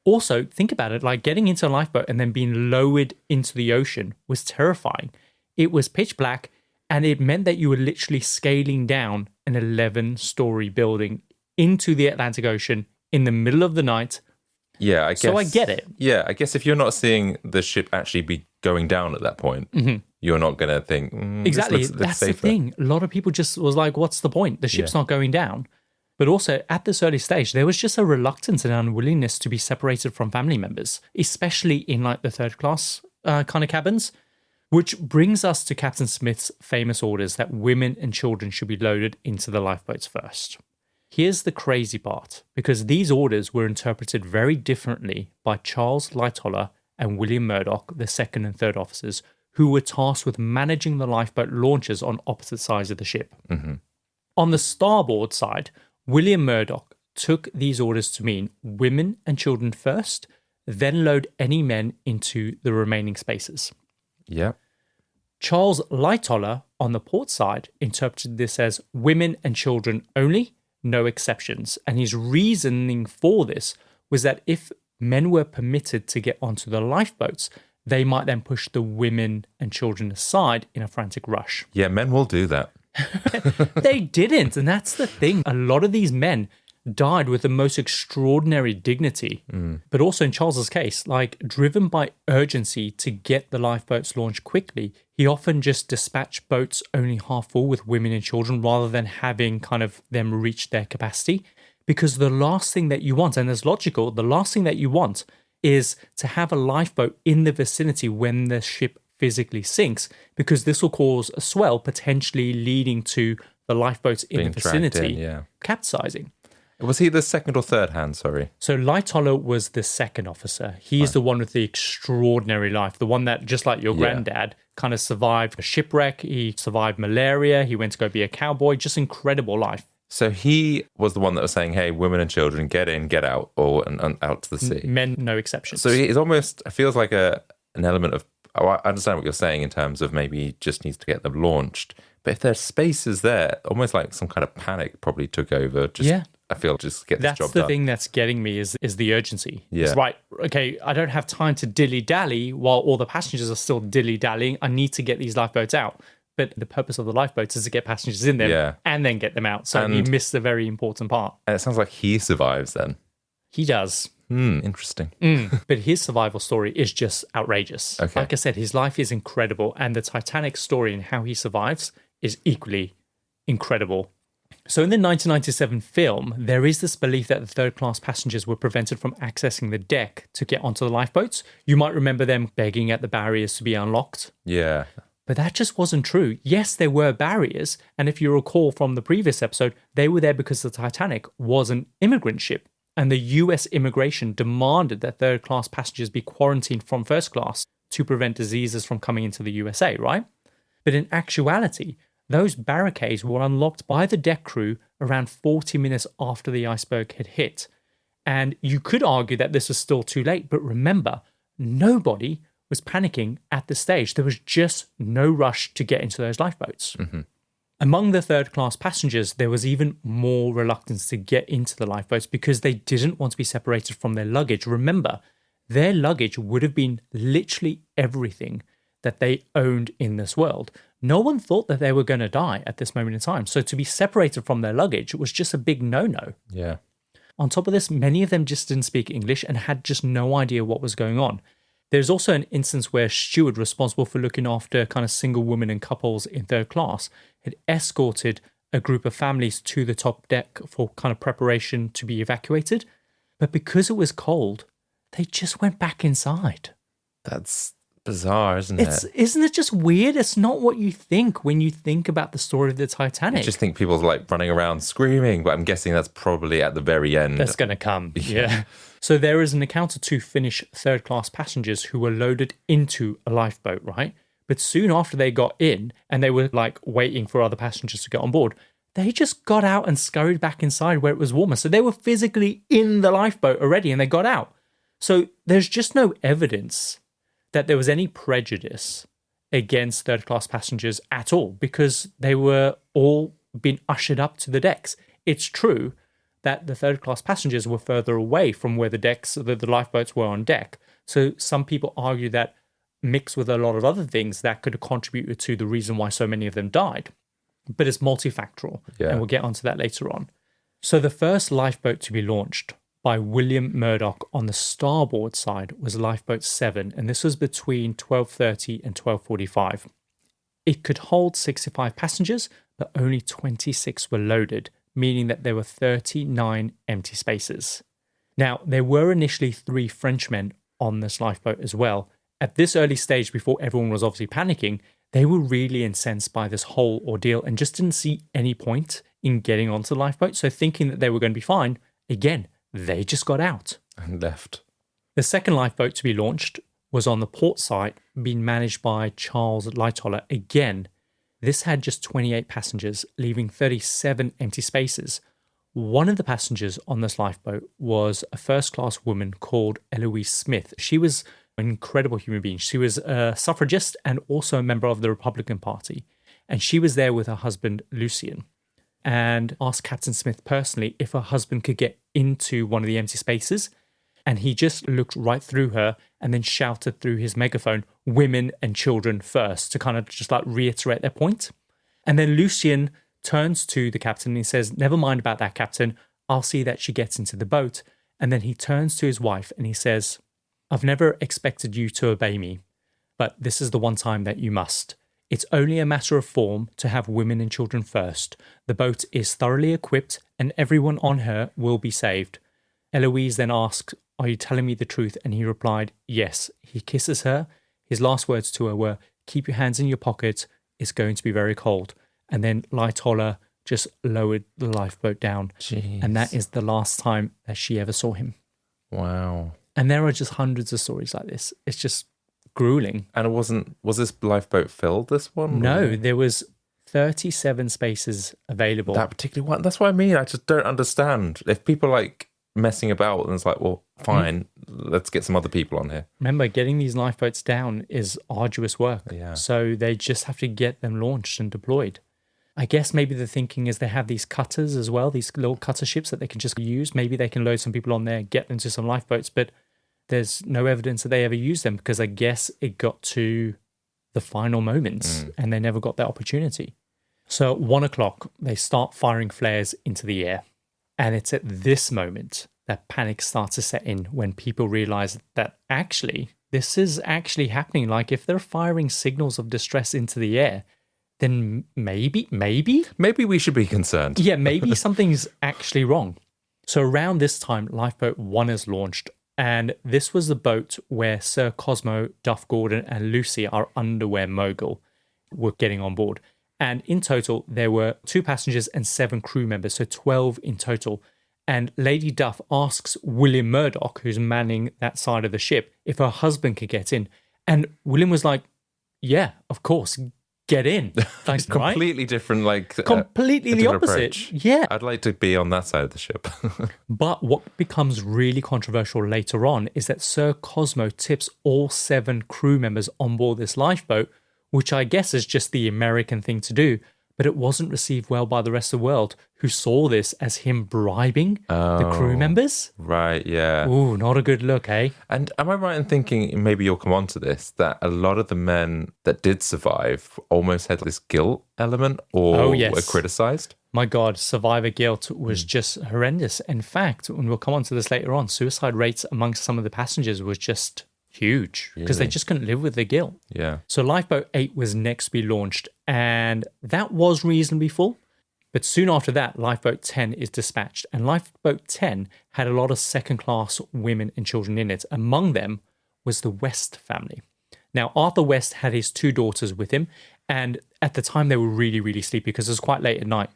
Also, think about it, like getting into a lifeboat and then being lowered into the ocean was terrifying. It was pitch black, and it meant that you were literally scaling down an 11-story building into the Atlantic Ocean in the middle of the night. Yeah, I guess. So I get it. Yeah, I guess if you're not seeing the ship actually be going down at that point, you're not going to think, exactly. This looks That's safer. the thing. A lot of people just was like, what's the point? The ship's not going down. But also, at this early stage, there was just a reluctance and unwillingness to be separated from family members, especially in like the third class kind of cabins, which brings us to Captain Smith's famous orders that women and children should be loaded into the lifeboats first. Here's the crazy part, because these orders were interpreted very differently by Charles Lightoller and William Murdoch, the second and third officers, who were tasked with managing the lifeboat launches on opposite sides of the ship. Mm-hmm. On the starboard side, William Murdoch took these orders to mean women and children first, then load any men into the remaining spaces. Yeah. Charles Lightoller on the port side interpreted this as women and children only, no exceptions. And his reasoning for this was that if men were permitted to get onto the lifeboats, they might then push the women and children aside in a frantic rush. Yeah, men will do that. They didn't. And that's the thing. A lot of these men died with the most extraordinary dignity. But also in Charles's case, like driven by urgency to get the lifeboats launched quickly, he often just dispatched boats only half full with women and children rather than having kind of them reach their capacity. Because the last thing that you want, and it's logical, the last thing that you want is to have a lifeboat in the vicinity when the ship physically sinks, because this will cause a swell, potentially leading to the lifeboats in the vicinity capsizing. Was he the second or third hand? Sorry. So Lightoller was the second officer. He's the one with the extraordinary life, the one that, just like your granddad, kind of survived a shipwreck. He survived malaria. He went to go be a cowboy. Just incredible life. So he was the one that was saying, hey, women and children, get in, get out, or and out to the sea. Men, no exceptions. So he's almost, it feels like an element of I understand what you're saying in terms of maybe he just needs to get them launched. But if there's spaces there, almost like some kind of panic probably took over. I feel just get this job done. That's the thing that's getting me is the urgency. Yeah. It's right, okay, I don't have time to dilly-dally while all the passengers are still dilly-dallying. I need to get these lifeboats out. But the purpose of the lifeboats is to get passengers in them and then get them out. So you missed the very important part. And it sounds like he survives then. He does. Interesting. But his survival story is just outrageous. Okay. Like I said, his life is incredible. And the Titanic story and how he survives is equally incredible. So in the 1997 film, there is this belief that the third-class passengers were prevented from accessing the deck to get onto the lifeboats. You might remember them begging at the barriers to be unlocked. Yeah. But that just wasn't true. Yes, there were barriers. And if you recall from the previous episode, they were there because the Titanic was an immigrant ship. And the US immigration demanded that third-class passengers be quarantined from first class to prevent diseases from coming into the USA, right? But in actuality, those barricades were unlocked by the deck crew around 40 minutes after the iceberg had hit. And you could argue that this was still too late, but remember, nobody was panicking at this stage. There was just no rush to get into those lifeboats. Among the third-class passengers, there was even more reluctance to get into the lifeboats because they didn't want to be separated from their luggage. Remember, their luggage would have been literally everything that they owned in this world. No one thought that they were going to die at this moment in time. So to be separated from their luggage was just a big no-no. Yeah. On top of this, many of them just didn't speak English and had just no idea what was going on. There's also an instance where a steward responsible for looking after kind of single women and couples in third class had escorted a group of families to the top deck for kind of preparation to be evacuated. But because it was cold, they just went back inside. That's bizarre, isn't it? Isn't it just weird? It's not what you think when you think about the story of the Titanic. I just think people's like running around screaming, but I'm guessing that's probably at the very end. That's going to come. Yeah. So there is an account of 2 Finnish third-class passengers who were loaded into a lifeboat, right? But soon after they got in and they were like waiting for other passengers to get on board, they just got out and scurried back inside where it was warmer. So they were physically in the lifeboat already and they got out. So there's just no evidence that there was any prejudice against third-class passengers at all because they were all being ushered up to the decks. It's true that the third-class passengers were further away from where the lifeboats were on deck. So some people argue that mixed with a lot of other things that could have contributed to the reason why so many of them died. But it's multifactorial, and we'll get onto that later on. So the first lifeboat to be launched by William Murdoch on the starboard side was Lifeboat 7, and this was between 12:30 and 12:45. It could hold 65 passengers, but only 26 were loaded, meaning that there were 39 empty spaces. Now, there were initially 3 Frenchmen on this lifeboat as well. At this early stage, before everyone was obviously panicking, they were really incensed by this whole ordeal and just didn't see any point in getting onto the lifeboat. So thinking that they were going to be fine, again, they just got out. And left. The second lifeboat to be launched was on the port side, being managed by Charles Lightoller. Again, this had just 28 passengers, leaving 37 empty spaces. One of the passengers on this lifeboat was a first-class woman called Eloise Smith. She was an incredible human being. She was a suffragist and also a member of the Republican Party. And she was there with her husband, Lucien, and asked Captain Smith personally if her husband could get into one of the empty spaces. And he just looked right through her and then shouted through his megaphone, "Women and children first," to kind of just like reiterate their point. And then Lucien turns to the captain and he says, "Never mind about that, Captain. I'll see that she gets into the boat." And then he turns to his wife and he says, "I've never expected you to obey me, but this is the one time that you must. It's only a matter of form to have women and children first. The boat is thoroughly equipped and everyone on her will be saved." Eloise then asks, "Are you telling me the truth?" And he replied, "Yes." He kisses her. His last words to her were, "Keep your hands in your pockets. It's going to be very cold." And then Lightoller just lowered the lifeboat down. Jeez. And that is the last time that she ever saw him. Wow. And there are just hundreds of stories like this. It's just grueling. And was this lifeboat filled, this one? No, there was 37 spaces available. That particular one? That's what I mean. I just don't understand. If people like messing about, and it's like, well, fine, let's get some other people on here. Remember, getting these lifeboats down is arduous work. Yeah. So they just have to get them launched and deployed. I guess maybe the thinking is they have these cutters as well, these little cutter ships that they can just use. Maybe they can load some people on there, get them to some lifeboats, but there's no evidence that they ever used them because I guess it got to the final moments and they never got that opportunity. So at 1 o'clock, they start firing flares into the air. And it's at this moment that panic starts to set in when people realize that actually, this is actually happening. Like if they're firing signals of distress into the air, then maybe we should be concerned. Yeah, maybe something's actually wrong. So around this time, Lifeboat 1 is launched. And this was the boat where Sir Cosmo, Duff Gordon, and Lucy, our underwear mogul, were getting on board. And in total, there were 2 passengers and 7 crew members, so 12 in total. And Lady Duff asks William Murdoch, who's manning that side of the ship, if her husband could get in. And William was like, yeah, of course, get in. Like, completely different, completely the opposite. Approach. Yeah. I'd like to be on that side of the ship. But what becomes really controversial later on is that Sir Cosmo tips all 7 crew members on board this lifeboat, which I guess is just the American thing to do, but it wasn't received well by the rest of the world, who saw this as him bribing the crew members. Right, yeah. Ooh, not a good look, eh? And am I right in thinking, maybe you'll come on to this, that a lot of the men that did survive almost had this guilt element or were criticised? My God, survivor guilt was just horrendous. In fact, and we'll come on to this later on, suicide rates amongst some of the passengers was just huge because they just couldn't live with the guilt. Yeah. So Lifeboat 8 was next to be launched, and that was reasonably full. But soon after that, Lifeboat 10 is dispatched, and Lifeboat 10 had a lot of second-class women and children in it. Among them was the West family. Now, Arthur West had his 2 daughters with him, and at the time they were really, really sleepy because it was quite late at night.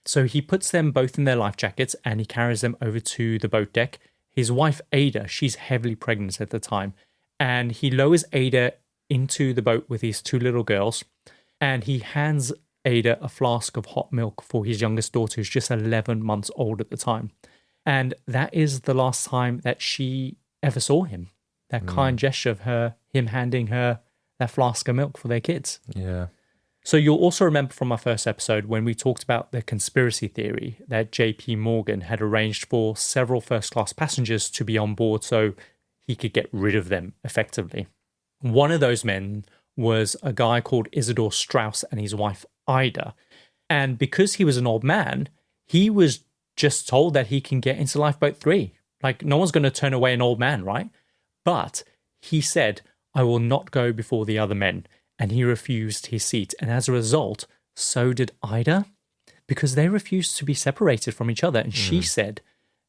So he puts them both in their life jackets and he carries them over to the boat deck. His wife, Ada, she's heavily pregnant at the time, and he lowers Ada into the boat with his 2 little girls, and he hands Ada a flask of hot milk for his youngest daughter, who's just 11 months old at the time. And that is the last time that she ever saw him. That kind gesture of him handing her that flask of milk for their kids. Yeah. So you'll also remember from our first episode when we talked about the conspiracy theory that JP Morgan had arranged for several first-class passengers to be on board so he could get rid of them effectively. One of those men was a guy called Isidore Strauss and his wife Ida. And because he was an old man, he was just told that he can get into Lifeboat 3. Like, no one's going to turn away an old man, right? But he said, I will not go before the other men. And he refused his seat. And as a result, so did Ida, because they refused to be separated from each other. And she said,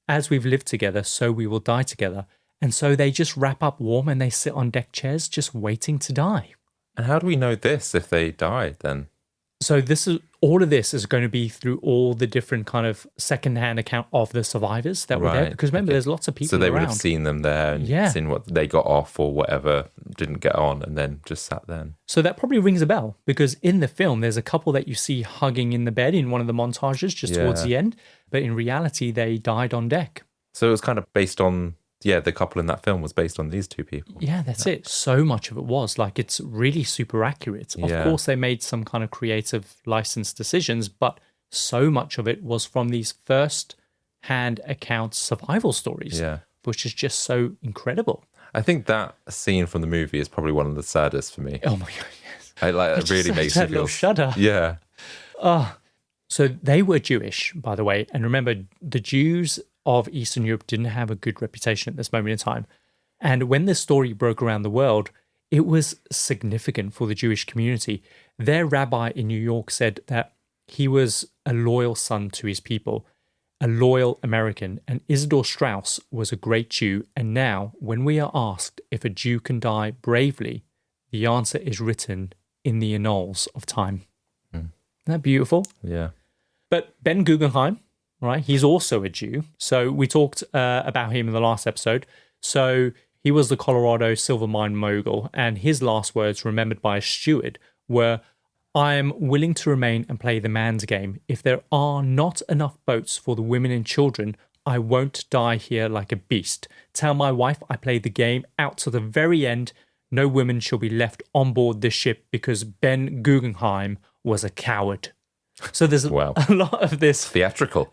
as we've lived together, so we will die together. And so they just wrap up warm and they sit on deck chairs just waiting to die. And how do we know this if they died then? So all of this is going to be through all the different kind of secondhand account of the survivors that were there. Because remember, there's lots of people So they around. would have seen them there and seen what they got off or whatever, didn't get on, and then just sat there. So that probably rings a bell, because in the film, there's a couple that you see hugging in the bed in one of the montages just towards the end. But in reality, they died on deck. So it was kind of based on... Yeah, the couple in that film was based on these 2 people. Yeah, that's it. So much of it was. Like, it's really super accurate. Of course, they made some kind of creative license decisions, but so much of it was from these first-hand account survival stories, which is just so incredible. I think that scene from the movie is probably one of the saddest for me. Oh my God, yes. It really makes me feel... shudder. Yeah. So they were Jewish, by the way. And remember, the Jews of Eastern Europe didn't have a good reputation at this moment in time. And when this story broke around the world, it was significant for the Jewish community. Their rabbi in New York said that he was a loyal son to his people, a loyal American, and Isidore Strauss was a great Jew. And now, when we are asked if a Jew can die bravely, the answer is written in the annals of time. Isn't that beautiful? Yeah. But Ben Guggenheim, right? He's also a Jew. So we talked about him in the last episode. So he was the Colorado silver mine mogul, and his last words, remembered by a steward, were, I am willing to remain and play the man's game. If there are not enough boats for the women and children, I won't die here like a beast. Tell my wife I played the game out to the very end. No women shall be left on board this ship because Ben Guggenheim was a coward. So there's a lot of this. Theatrical.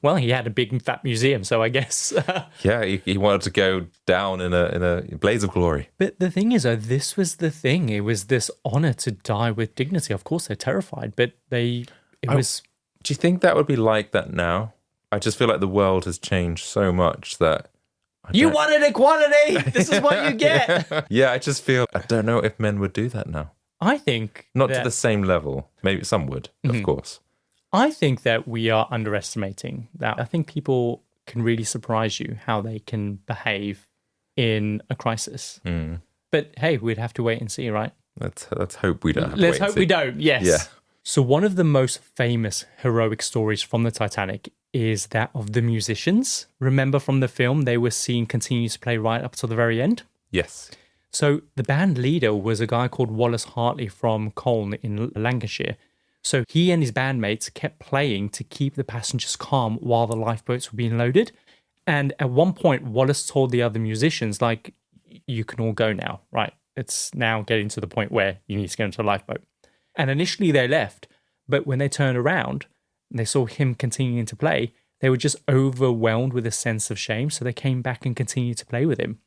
Well, he had a big fat museum, so I guess. Yeah, he wanted to go down in a blaze of glory. But the thing is, though, this was the thing. It was this honor to die with dignity. Of course, they're terrified, but it was. Do you think that would be like that now? I just feel like the world has changed so much that. You wanted equality! This is what you get! Yeah, I just feel. I don't know if men would do that now. I think not to the same level. Maybe some would, of course. I think that we are underestimating that. I think people can really surprise you how they can behave in a crisis. But hey, we'd have to wait and see, right? Let's hope we don't. Have to Let's wait hope we don't. Yes. Yeah. So one of the most famous heroic stories from the Titanic is that of the musicians. Remember from the film, they were seen continue to play right up to the very end. Yes. So the band leader was a guy called Wallace Hartley from Colne in Lancashire. So he and his bandmates kept playing to keep the passengers calm while the lifeboats were being loaded. And at one point, Wallace told the other musicians, like, you can all go now, right? It's now getting to the point where you need to go into a lifeboat. And initially they left, but when they turned around and they saw him continuing to play, they were just overwhelmed with a sense of shame. So they came back and continued to play with him.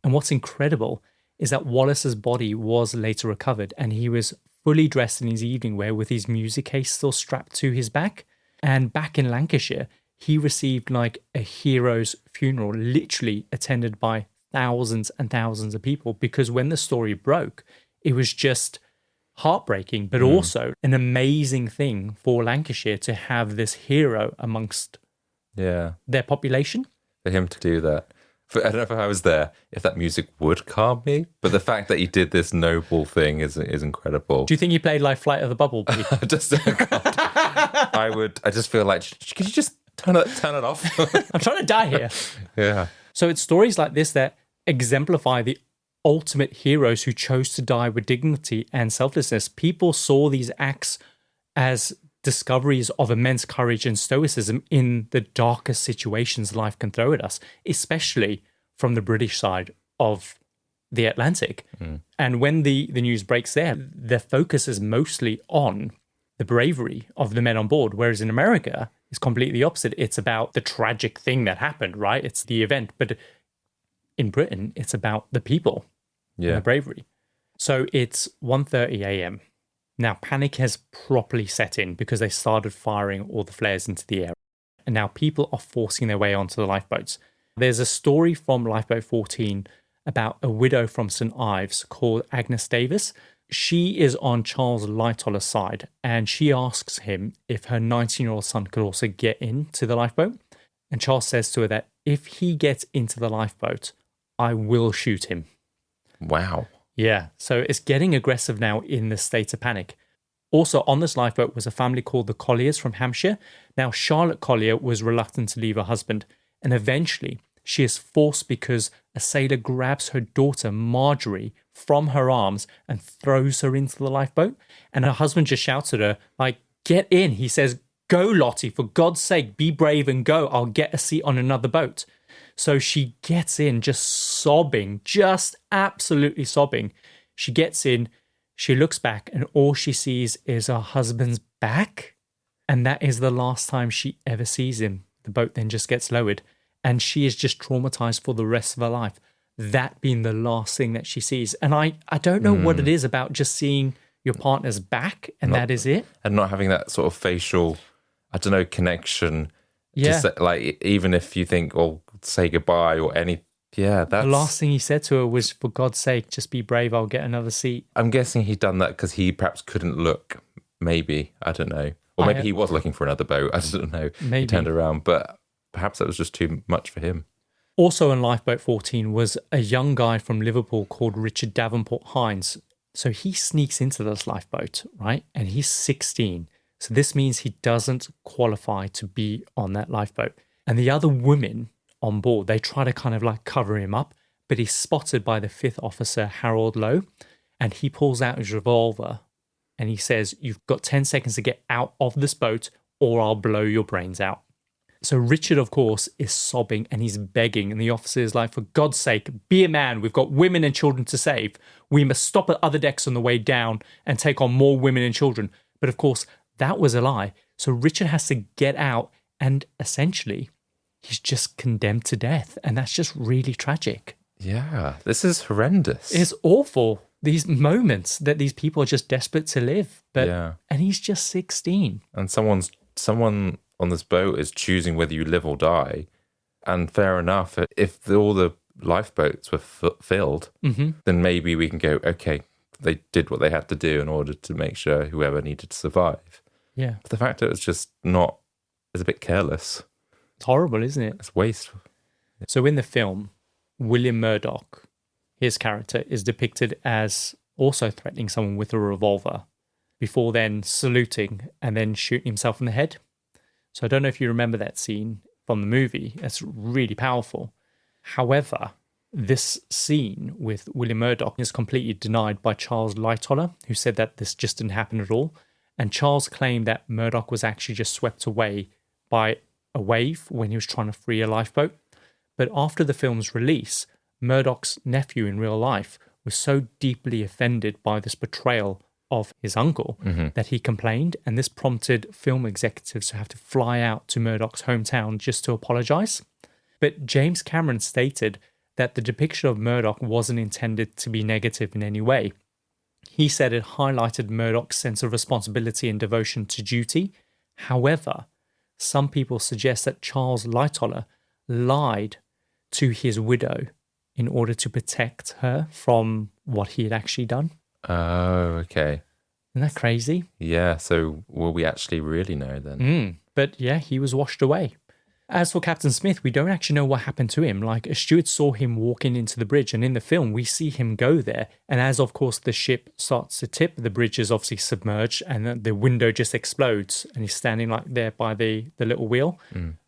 And what's incredible is that Wallace's body was later recovered and he was fully dressed in his evening wear with his music case still strapped to his back. And back in Lancashire, he received like a hero's funeral, literally attended by thousands and thousands of people, because when the story broke, it was just heartbreaking, but also an amazing thing for Lancashire to have this hero amongst their population. For him to do that. I don't know if I was there, if that music would calm me, but the fact that he did this noble thing is incredible. Do you think he played like Flight of the Bumblebee? I just feel like, could you just turn it off? I'm trying to die here. Yeah. So it's stories like this that exemplify the ultimate heroes who chose to die with dignity and selflessness. People saw these acts as discoveries of immense courage and stoicism in the darkest situations life can throw at us, especially from the British side of the Atlantic. And when the news breaks there, the focus is mostly on the bravery of the men on board, whereas in America, it's completely opposite. It's about the tragic thing that happened, right? It's the event. But in Britain, it's about the people and the bravery. So it's 1:30 a.m. Now, panic has properly set in because they started firing all the flares into the air. And now people are forcing their way onto the lifeboats. There's a story from Lifeboat 14 about a widow from St. Ives called Agnes Davis. She is on Charles Lightoller's side, and she asks him if her 19-year-old son could also get into the lifeboat. And Charles says to her that if he gets into the lifeboat, I will shoot him. Wow. Yeah, so it's getting aggressive now in the state of panic. Also on this lifeboat was a family called the Colliers from Hampshire. Now, Charlotte Collier was reluctant to leave her husband, and eventually she is forced because a sailor grabs her daughter, Marjorie, from her arms and throws her into the lifeboat. And her husband just shouts at her, like, get in. He says, go, Lottie, for God's sake, be brave and go. I'll get a seat on another boat. So she gets in just sobbing, just absolutely sobbing. She gets in, she looks back, and all she sees is her husband's back. And that is the last time she ever sees him. The boat then just gets lowered, and she is just traumatized for the rest of her life. That being the last thing that she sees. And I don't know what it is about just seeing your partner's back, and that is it. And not having that sort of facial, I don't know, connection. Yeah. Just like, even if you think, oh, say goodbye or any, that's... The last thing he said to her was, for God's sake, just be brave, I'll get another seat. I'm guessing he'd done that because he perhaps couldn't look, maybe, I don't know. Or maybe he was looking for another boat, I don't know. Maybe. He turned around, but perhaps that was just too much for him. Also in Lifeboat 14 was a young guy from Liverpool called Richard Davenport Hines. So he sneaks into this lifeboat, right? And he's 16. So this means he doesn't qualify to be on that lifeboat. And the other women on board, they try to kind of like cover him up, but he's spotted by the 5th officer, Harold Lowe, and he pulls out his revolver and he says, you've got 10 seconds to get out of this boat or I'll blow your brains out. So Richard, of course, is sobbing and he's begging. And the officer is like, for God's sake, be a man. We've got women and children to save. We must stop at other decks on the way down and take on more women and children. But of course, that was a lie. So Richard has to get out and essentially he's just condemned to death. And that's just really tragic. Yeah, this is horrendous. It's awful. These moments that these people are just desperate to live. But and he's just 16. And someone on this boat is choosing whether you live or die. And fair enough, if all the lifeboats were filled, then maybe we can go, okay, they did what they had to do in order to make sure whoever needed to survive. Yeah. But the fact that it's just not, it's a bit careless. It's horrible, isn't it? It's wasteful. So in the film, William Murdoch, his character, is depicted as also threatening someone with a revolver before then saluting and then shooting himself in the head. So I don't know if you remember that scene from the movie. It's really powerful. However, this scene with William Murdoch is completely denied by Charles Lightoller, who said that this just didn't happen at all. And Charles claimed that Murdoch was actually just swept away by a wave when he was trying to free a lifeboat. But after the film's release, Murdoch's nephew in real life was so deeply offended by this portrayal of his uncle that he complained, and this prompted film executives to have to fly out to Murdoch's hometown just to apologize. But James Cameron stated that the depiction of Murdoch wasn't intended to be negative in any way. He said it highlighted Murdoch's sense of responsibility and devotion to duty. However, some people suggest that Charles Lightoller lied to his widow in order to protect her from what he had actually done. Oh, okay. Isn't that crazy? Yeah, so will we actually really know then? But yeah, he was washed away. As for Captain Smith, we don't actually know what happened to him. Like, a steward saw him walking into the bridge, and in the film, we see him go there. And as, of course, the ship starts to tip, the bridge is obviously submerged, and the window just explodes, and he's standing like there by the little wheel.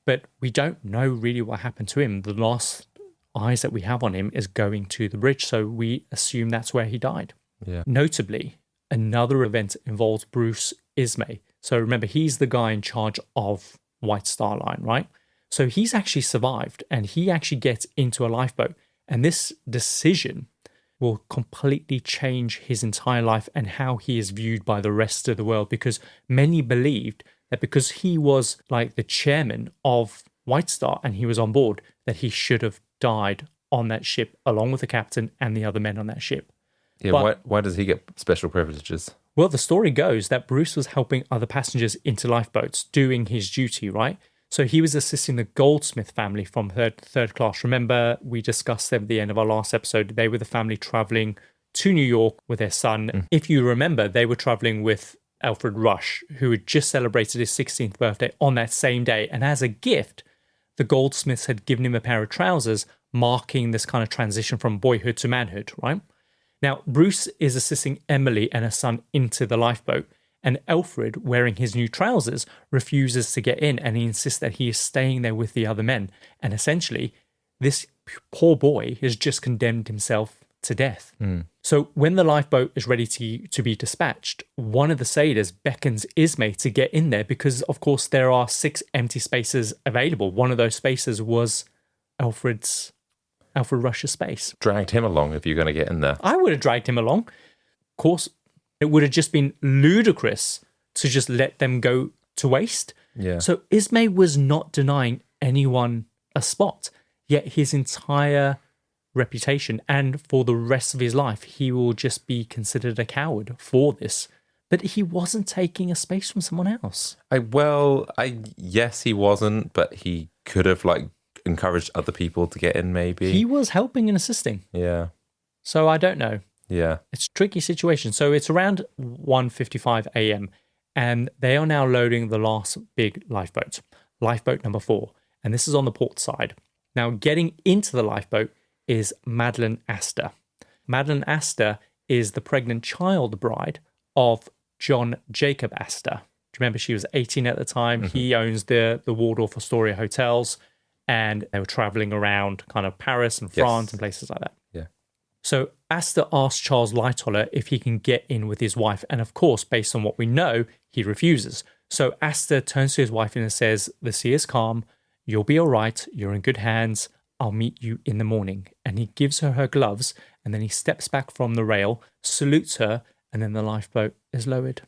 But we don't know really what happened to him. The last eyes that we have on him is going to the bridge, so we assume that's where he died. Yeah. Notably, another event involves Bruce Ismay. So remember, he's the guy in charge of White Star Line, right? So he's actually survived and he actually gets into a lifeboat. And this decision will completely change his entire life and how he is viewed by the rest of the world, because many believed that because he was like the chairman of White Star and he was on board, that he should have died on that ship along with the captain and the other men on that ship. Yeah, but why does he get special privileges? Well, the story goes that Bruce was helping other passengers into lifeboats, doing his duty, right? So he was assisting the Goldsmith family from third class. Remember, we discussed them at the end of our last episode. They were the family traveling to New York with their son. If you remember, they were traveling with Alfred Rush, who had just celebrated his 16th birthday on that same day. And as a gift, the Goldsmiths had given him a pair of trousers, marking this kind of transition from boyhood to manhood, right? Now, Bruce is assisting Emily and her son into the lifeboat, and Alfred, wearing his new trousers, refuses to get in, and he insists that he is staying there with the other men. And essentially, this poor boy has just condemned himself to death. So when the lifeboat is ready to be dispatched, one of the sailors beckons Ismay to get in there because, of course, there are 6 empty spaces available. One of those spaces was Alfred Rush's space. Dragged him along if you're going to get in there. I would have dragged him along. Of course, it would have just been ludicrous to just let them go to waste. Yeah. So Ismay was not denying anyone a spot, yet his entire reputation and for the rest of his life, he will just be considered a coward for this. But he wasn't taking a space from someone else. Yes, he wasn't, but he could have encouraged other people to get in, maybe. He was helping and assisting. Yeah. So I don't know. Yeah. It's a tricky situation. So it's around 1:55 a.m. and they are now loading the last big lifeboat, lifeboat number 4. And this is on the port side. Now, getting into the lifeboat is Madeline Astor. Madeline Astor is the pregnant child bride of John Jacob Astor. Do you remember she was 18 at the time? He owns the Waldorf Astoria hotels, and they were traveling around kind of Paris and France and places like that. Yeah. So Astor asks Charles Lightoller if he can get in with his wife. And of course, based on what we know, he refuses. So Astor turns to his wife and says, the sea is calm. You'll be all right. You're in good hands. I'll meet you in the morning. And he gives her her gloves, and then he steps back from the rail, salutes her, and then the lifeboat is lowered.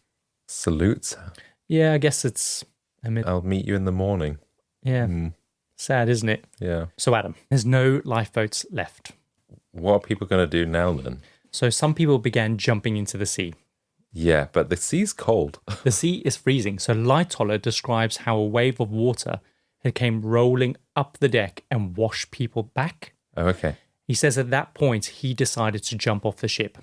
Salutes her? Yeah, I guess it's... I'll meet you in the morning. Yeah. Sad, isn't it? Yeah. So, Adam, there's no lifeboats left. What are people going to do now then? So some people began jumping into the sea. Yeah, but the sea's cold. The sea is freezing. So Lightoller describes how a wave of water had came rolling up the deck and washed people back. Oh, okay. He says at that point, he decided to jump off the ship.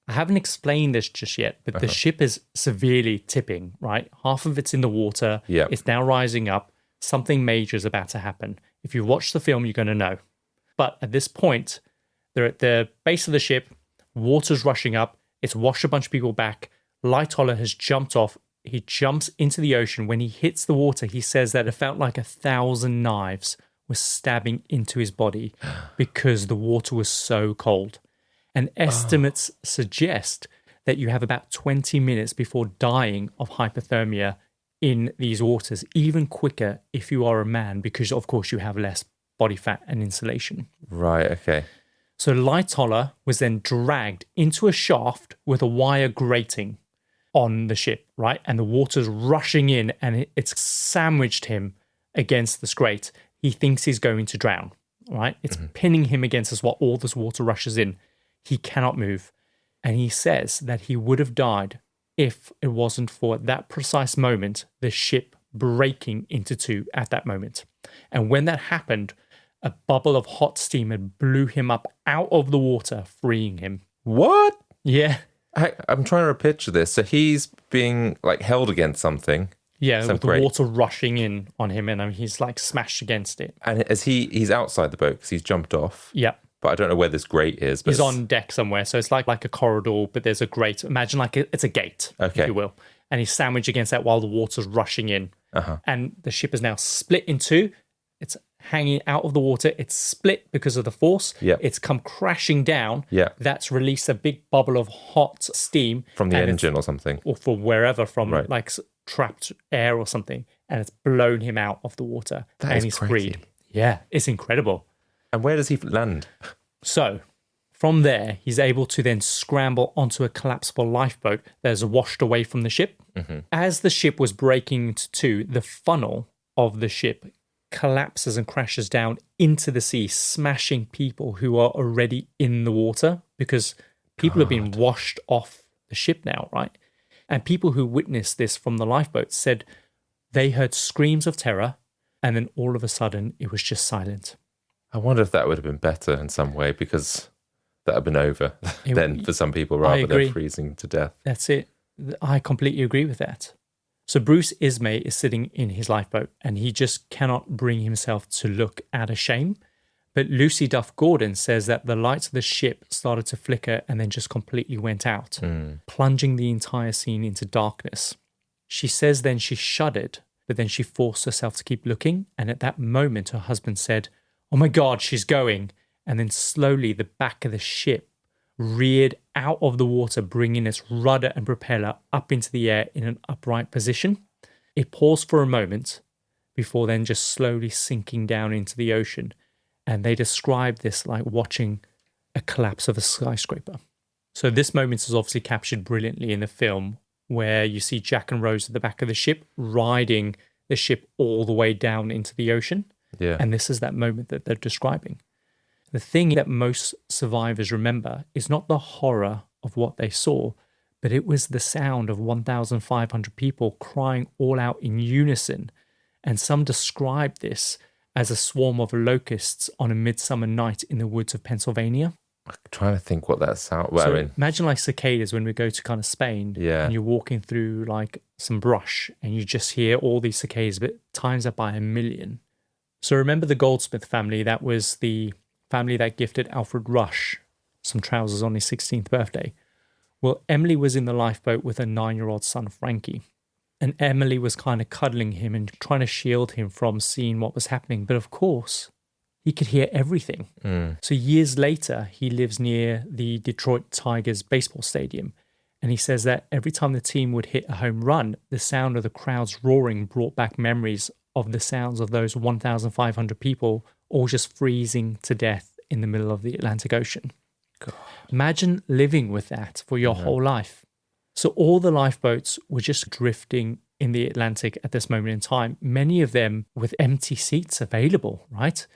I haven't explained this just yet, but the ship is severely tipping, right? Half of it's in the water. Yeah. It's now rising up. Something major is about to happen. If you watch the film, you're going to know. But at this point, they're at the base of the ship. Water's rushing up. It's washed a bunch of people back. Lightoller has jumped off. He jumps into the ocean. When he hits the water, he says that it felt like 1,000 knives were stabbing into his body because the water was so cold. And estimates suggest that you have about 20 minutes before dying of hypothermia in these waters, even quicker if you are a man, because of course you have less body fat and insulation. Right, okay. So Lightoller was then dragged into a shaft with a wire grating on the ship, right? And the water's rushing in and it's sandwiched him against this grate. He thinks he's going to drown, right? It's pinning him against us while all this water rushes in. He cannot move. And he says that he would have died if it wasn't for at that precise moment, the ship breaking into two at that moment. And when that happened, a bubble of hot steam had blew him up out of the water, freeing him. What? Yeah. I'm trying to picture this. So he's being like held against something. Yeah, with the water rushing in on him and he's like smashed against it. And as he's outside the boat because he's jumped off. Yeah. But I don't know where this grate is. But he's on deck somewhere. So it's like a corridor, but there's a grate. Imagine like it's a gate, if you will. And he's sandwiched against that while the water's rushing in. And the ship is now split in two. It's hanging out of the water. It's split because of the force. Yep. It's come crashing down. Yeah. That's released a big bubble of hot steam. From the engine or something. Or from wherever, from like trapped air or something. And it's blown him out of the water. And he's crazy. Freed. Yeah, it's incredible. And where does he land? So, from there, he's able to then scramble onto a collapsible lifeboat that is washed away from the ship. As the ship was breaking into two, the funnel of the ship collapses and crashes down into the sea, smashing people who are already in the water because people have been washed off the ship now, right? And people who witnessed this from the lifeboat said they heard screams of terror and then all of a sudden it was just silent. I wonder if that would have been better in some way because that would have been over then for some people rather than freezing to death. That's it. I completely agree with that. So Bruce Ismay is sitting in his lifeboat and he just cannot bring himself to look out of shame. But Lucy Duff Gordon says that the lights of the ship started to flicker and then just completely went out, plunging the entire scene into darkness. She says then she shuddered, but then she forced herself to keep looking. And at that moment, her husband said, "Oh my God, she's going." And then slowly the back of the ship reared out of the water, bringing its rudder and propeller up into the air in an upright position. It paused for a moment before then just slowly sinking down into the ocean. And they describe this like watching a collapse of a skyscraper. So this moment is obviously captured brilliantly in the film where you see Jack and Rose at the back of the ship riding the ship all the way down into the ocean. Yeah. And this is that moment that they're describing. The thing that most survivors remember is not the horror of what they saw, but it was the sound of 1,500 people crying all out in unison. And some describe this as a swarm of locusts on a midsummer night in the woods of Pennsylvania. I'm trying to think what that sound. Well, so I mean, imagine like cicadas when we go to kind of Spain, and you're walking through like some brush, and you just hear all these cicadas, but times that by 1,000,000. So remember the Goldsmith family? That was the family that gifted Alfred Rush some trousers on his 16th birthday. Well, Emily was in the lifeboat with her 9-year-old son, Frankie. And Emily was kind of cuddling him and trying to shield him from seeing what was happening. But of course, he could hear everything. So years later, he lives near the Detroit Tigers baseball stadium. And he says that every time the team would hit a home run, the sound of the crowds roaring brought back memories of the sounds of those 1,500 people all just freezing to death in the middle of the Atlantic Ocean. God. Imagine living with that for your whole life. So all the lifeboats were just drifting in the Atlantic at this moment in time, many of them with empty seats available, right?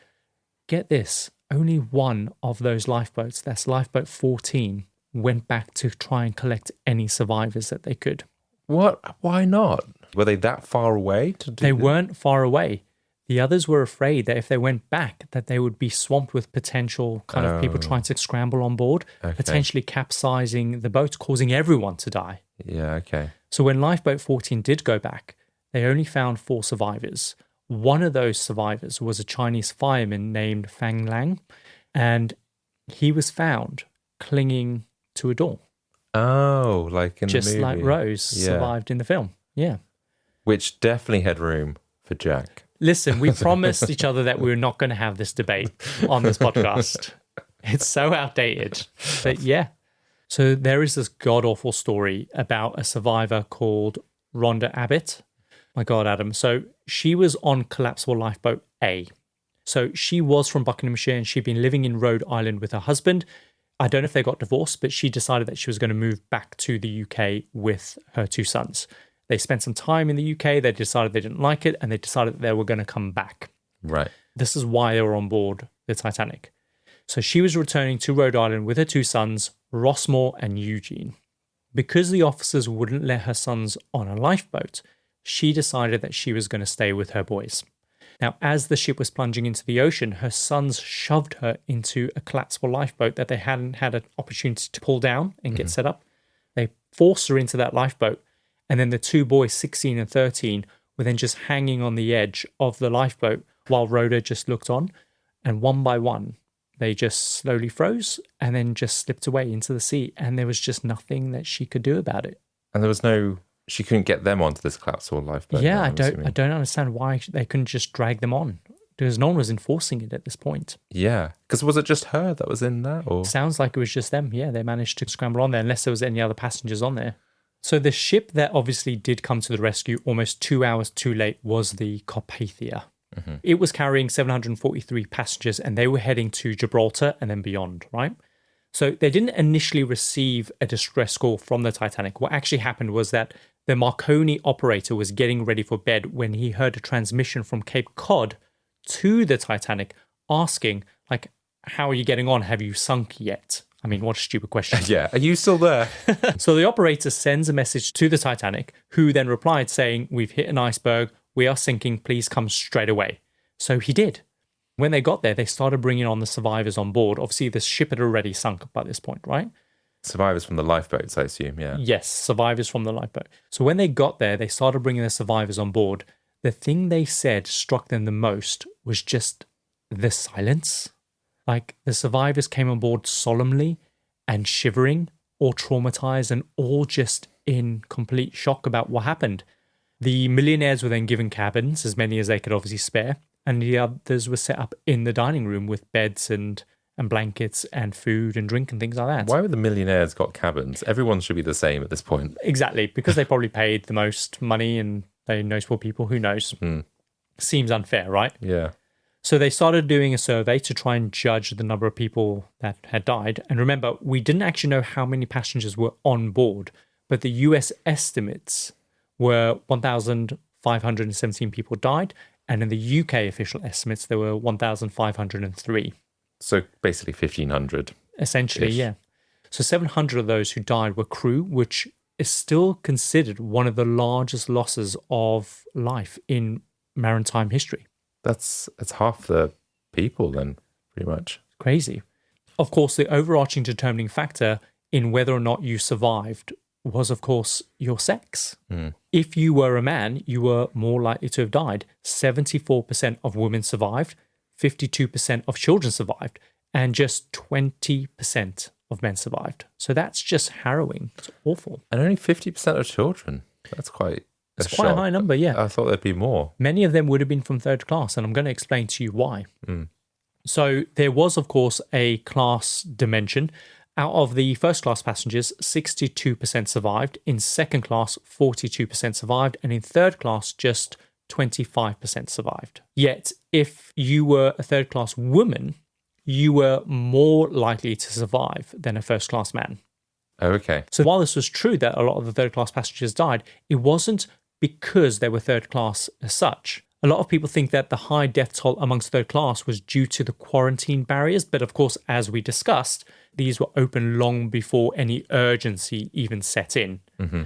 Get this, only one of those lifeboats, that's lifeboat 14, went back to try and collect any survivors that they could. What? Why not? Were they that far away to do They this? weren't far away. The others were afraid that if they went back, that they would be swamped with potential kind of people trying to scramble on board, potentially capsizing the boat, causing everyone to die. Yeah, okay. So when lifeboat 14 did go back, they only found 4 survivors. One of those survivors was a Chinese fireman named Fang Lang, and he was found clinging to a door. Oh, like in the movie. Just like Rose survived in the film. Yeah. Which definitely had room for Jack. Listen, we promised each other that we were not going to have this debate on this podcast. It's so outdated. But yeah. So there is this god-awful story about a survivor called Rhonda Abbott. My God, Adam. So she was on collapsible lifeboat A. So she was from Buckinghamshire and she'd been living in Rhode Island with her husband. I don't know if they got divorced, but she decided that she was going to move back to the UK with her 2 sons. They spent some time in the UK. They decided they didn't like it and they decided that they were going to come back. Right. This is why they were on board the Titanic. So she was returning to Rhode Island with her 2 sons, Rossmore and Eugene. Because the officers wouldn't let her sons on a lifeboat, she decided that she was going to stay with her boys. Now, as the ship was plunging into the ocean, her sons shoved her into a collapsible lifeboat that they hadn't had an opportunity to pull down and get set up. They forced her into that lifeboat. And then the 2 boys, 16 and 13, were then just hanging on the edge of the lifeboat while Rhoda just looked on. And one by one, they just slowly froze and then just slipped away into the sea. And there was just nothing that she could do about it. And she couldn't get them onto this collapsible lifeboat. Yeah, I don't understand why they couldn't just drag them on. Because no one was enforcing it at this point. Yeah. Because was it just her that was in that? Or? Sounds like it was just them. Yeah, they managed to scramble on there unless there was any other passengers on there. So the ship that obviously did come to the rescue almost 2 hours too late was the Carpathia. It was carrying 743 passengers and they were heading to Gibraltar and then beyond, right? So they didn't initially receive a distress call from the Titanic. What actually happened was that the Marconi operator was getting ready for bed when he heard a transmission from Cape Cod to the Titanic asking, like, how are you getting on? Have you sunk yet? I mean, what a stupid question. Yeah. Are you still there? So the operator sends a message to the Titanic, who then replied saying, we've hit an iceberg. We are sinking. Please come straight away. So he did. When they got there, they started bringing on the survivors on board. Obviously, the ship had already sunk by this point, right? Survivors from the lifeboats, I assume, yeah. Yes, survivors from the lifeboat. So when they got there, they started bringing the survivors on board. The thing they said struck them the most was just the silence. Like, the survivors came on board solemnly and shivering, all traumatized and all just in complete shock about what happened. The millionaires were then given cabins, as many as they could obviously spare, and the others were set up in the dining room with beds and blankets and food and drink and things like that. Why would the millionaires got cabins? Everyone should be the same at this point. Exactly, because they probably paid the most money and they know poor people. Who knows? Seems unfair, right? Yeah. So they started doing a survey to try and judge the number of people that had died. And remember, we didn't actually know how many passengers were on board, but the US estimates were 1,517 people died. And in the UK official estimates, there were 1,503. So basically 1,500. Essentially, yeah. So 700 of those who died were crew, which is still considered one of the largest losses of life in maritime history. That's half the people then, pretty much. Crazy. Of course, the overarching determining factor in whether or not you survived was, of course, your sex. If you were a man, you were more likely to have died. 74% of women survived, 52% of children survived, and just 20% of men survived. So that's just harrowing. It's awful. And only 50% of children. That's quite It's quite a high number, yeah. I thought there'd be more. Many of them would have been from third class, and I'm going to explain to you why. So there was, of course, a class dimension. Out of the first class passengers, 62% survived. In second class, 42% survived. And in third class, just 25% survived. Yet, if you were a third-class woman, you were more likely to survive than a first-class man. Okay. So while this was true that a lot of the third-class passengers died, it wasn't because they were third-class as such. A lot of people think that the high death toll amongst third class was due to the quarantine barriers, but of course, as we discussed, these were open long before any urgency even set in. Mm-hmm.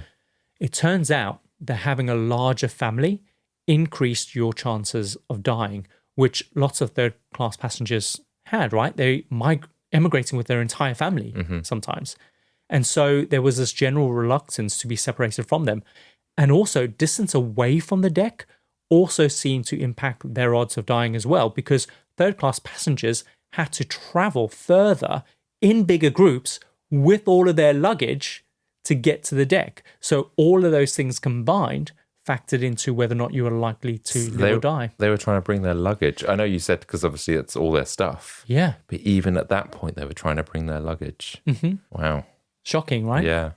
It turns out that having a larger family increased your chances of dying, which lots of third class passengers had, right? They emigrating with their entire family sometimes. And so there was this general reluctance to be separated from them. And also distance away from the deck also seemed to impact their odds of dying as well, because third class passengers had to travel further in bigger groups with all of their luggage to get to the deck. So all of those things combined factored into whether or not you were likely to live or die. They were trying to bring their luggage. I know you said because obviously it's all their stuff. Yeah. But even at that point, they were trying to bring their luggage. Mm-hmm. Wow. Shocking, right? Yeah.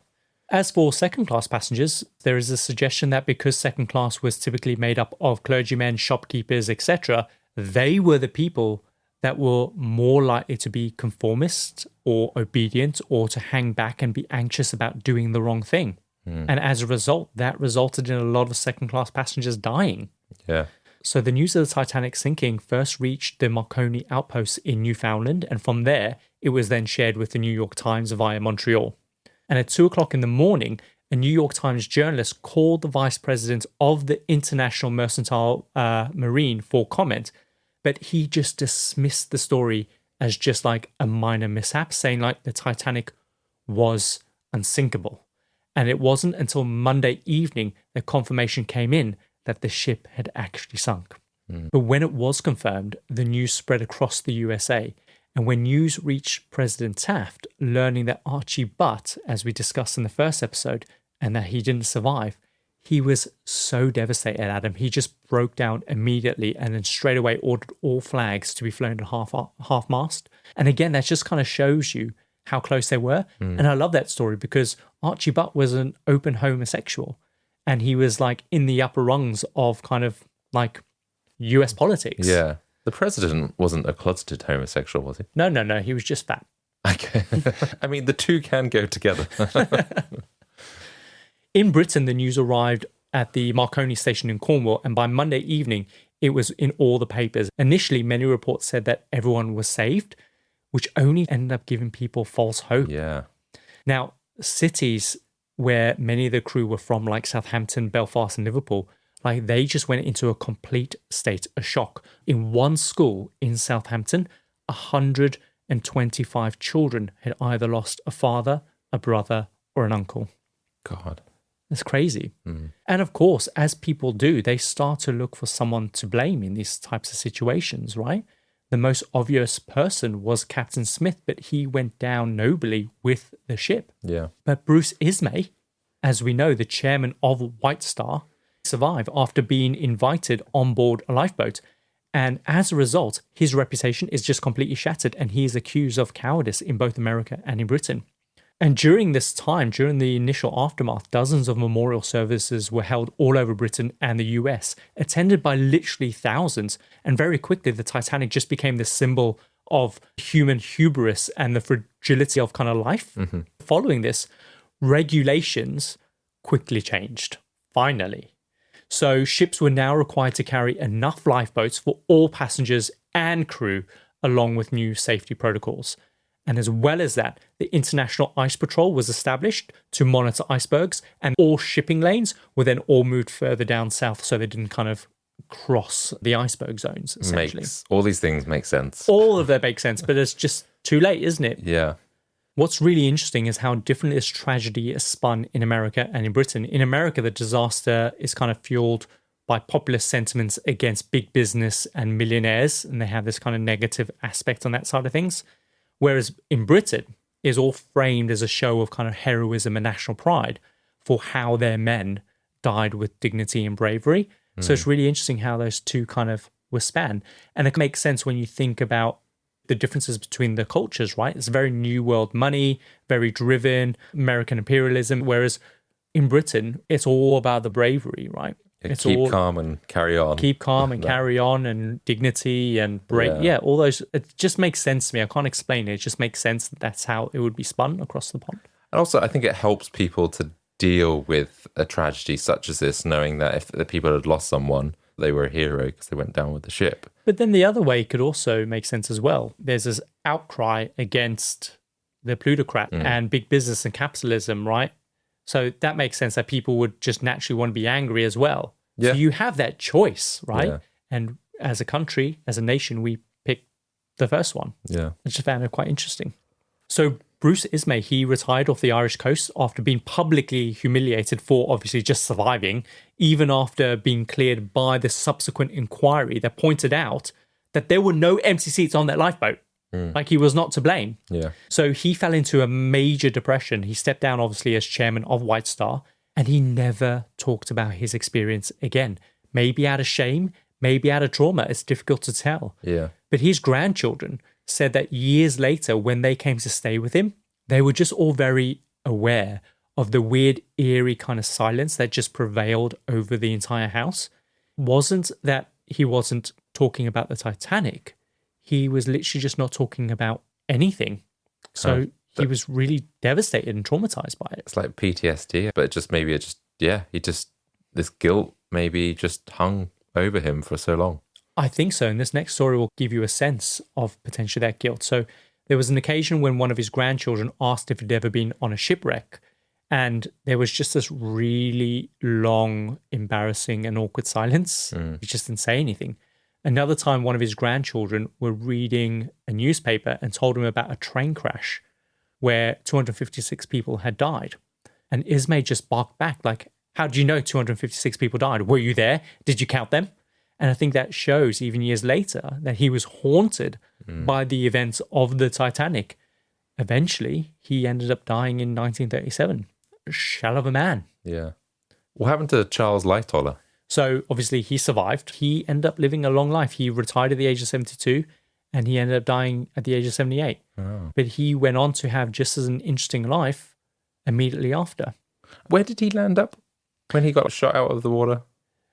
As for second-class passengers, there is a suggestion that because second class was typically made up of clergymen, shopkeepers, etc., they were the people that were more likely to be conformist or obedient or to hang back and be anxious about doing the wrong thing. And as a result, that resulted in a lot of second-class passengers dying. Yeah. So the news of the Titanic sinking first reached the Marconi outpost in Newfoundland, and from there, it was then shared with the New York Times via Montreal. And at 2 o'clock in the morning, a New York Times journalist called the vice president of the International Mercantile Marine for comment, but he just dismissed the story as just like a minor mishap, saying like the Titanic was unsinkable. And it wasn't until Monday evening that confirmation came in that the ship had actually sunk. But when it was confirmed, the news spread across the USA. And when news reached President Taft, learning that Archie Butt, as we discussed in the first episode, and that he didn't survive, he was so devastated, Adam. He just broke down immediately and then straight away ordered all flags to be flown at half-mast. And again, that just kind of shows you how close they were. And I love that story because Archie Butt was an open homosexual. And he was like in the upper rungs of kind of like US politics. Yeah. The president wasn't a closeted homosexual, was he? No. He was just fat. Okay. I mean, the two can go together. In Britain, the news arrived at the Marconi station in Cornwall, and by Monday evening, it was in all the papers. Initially, many reports said that everyone was saved, which only ended up giving people false hope. Yeah. Now, cities where many of the crew were from, like Southampton, Belfast, and Liverpool, like they just went into a complete state of shock. In one school in Southampton, 125 children had either lost a father, a brother, or an uncle. God. That's crazy. And of course, as people do, they start to look for someone to blame in these types of situations, right? The most obvious person was Captain Smith, but he went down nobly with the ship. Yeah. But Bruce Ismay, as we know, the chairman of White Star, survived after being invited on board a lifeboat. And as a result, his reputation is just completely shattered and he is accused of cowardice in both America and in Britain. And during this time, during the initial aftermath, dozens of memorial services were held all over Britain and the US, attended by literally thousands. And very quickly, the Titanic just became the symbol of human hubris and the fragility of kind of life. Following this, regulations quickly changed, finally. So ships were now required to carry enough lifeboats for all passengers and crew, along with new safety protocols. And as well as that, the International Ice Patrol was established to monitor icebergs, and all shipping lanes were then all moved further down south so they didn't kind of cross the iceberg zones, essentially. All these things make sense. All of that makes sense, but it's just too late, isn't it? Yeah. What's really interesting is how differently this tragedy is spun in America and in Britain. In America, the disaster is kind of fueled by populist sentiments against big business and millionaires, and they have this kind of negative aspect on that side of things. Whereas in Britain, it's all framed as a show of kind of heroism and national pride for how their men died with dignity and bravery. So it's really interesting how those two kind of were spanned. And it makes sense when you think about the differences between the cultures, right? It's very New World money, very driven, American imperialism, whereas in Britain, it's all about the bravery, right? It's keep all calm and carry on. keep calm and carry on, and dignity and break. Yeah. Yeah, all those. It just makes sense to me. I can't explain it. It just makes sense that that's how it would be spun across the pond. And also, I think it helps people to deal with a tragedy such as this, knowing that if the people had lost someone, they were a hero because they went down with the ship. But then the other way could also make sense as well. There's this outcry against the plutocrat and big business and capitalism, right? So that makes sense that people would just naturally want to be angry as well. Yeah. So you have that choice, right? Yeah. And as a country, as a nation, we pick the first one. Yeah. I just found it quite interesting. So Bruce Ismay, he retired off the Irish coast after being publicly humiliated for obviously just surviving, even after being cleared by the subsequent inquiry that pointed out that there were no empty seats on that lifeboat. Like he was not to blame. Yeah. So he fell into a major depression. He stepped down, obviously, as chairman of White Star, and he never talked about his experience again. Maybe out of shame, maybe out of trauma. It's difficult to tell. Yeah. But his grandchildren said that years later, when they came to stay with him, they were just all very aware of the weird, eerie kind of silence that just prevailed over the entire house. Wasn't that he wasn't talking about the Titanic. He was literally just not talking about anything. So he was really devastated and traumatized by it. It's like PTSD, but this guilt maybe just hung over him for so long. I think so. And this next story will give you a sense of potentially that guilt. So there was an occasion when one of his grandchildren asked if he'd ever been on a shipwreck. And there was just this really long, embarrassing and awkward silence. He just didn't say anything. Another time, one of his grandchildren were reading a newspaper and told him about a train crash where 256 people had died. And Ismay just barked back like, how do you know 256 people died? Were you there? Did you count them? And I think that shows, even years later, that he was haunted by the events of the Titanic. Eventually, he ended up dying in 1937. A shell of a man. Yeah. What happened to Charles Lightoller? So obviously he survived. He ended up living a long life. He retired at the age of 72 and he ended up dying at the age of 78. Oh. But he went on to have just as an interesting life immediately after. Where did he land up when he got shot out of the water?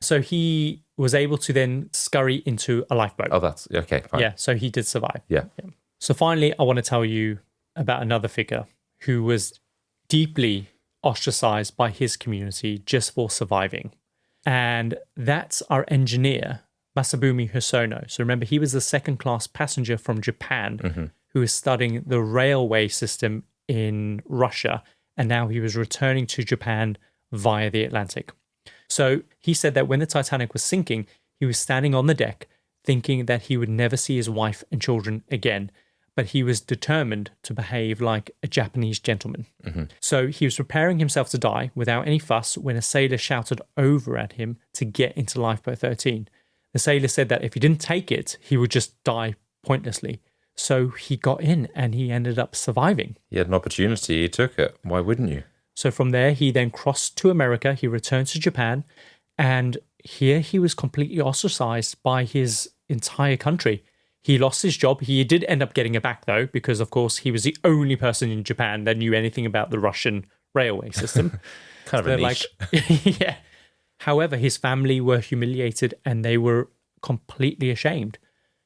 So he was able to then scurry into a lifeboat. Oh, that's okay. Fine. Yeah, so he did survive. Yeah. So finally, I want to tell you about another figure who was deeply ostracized by his community just for surviving. And that's our engineer, Masabumi Hosono. So remember, he was the second-class passenger from Japan who was studying the railway system in Russia. And now he was returning to Japan via the Atlantic. So he said that when the Titanic was sinking, he was standing on the deck thinking that he would never see his wife and children again. But he was determined to behave like a Japanese gentleman. So he was preparing himself to die without any fuss when a sailor shouted over at him to get into lifeboat 13. The sailor said that if he didn't take it, he would just die pointlessly. So he got in and he ended up surviving. He had an opportunity, he took it. Why wouldn't you? So from there, he then crossed to America. He returned to Japan. And here he was completely ostracized by his entire country. He lost his job. He did end up getting it back, though, because, of course, he was the only person in Japan that knew anything about the Russian railway system. Kind of a niche. Yeah. However, his family were humiliated and they were completely ashamed.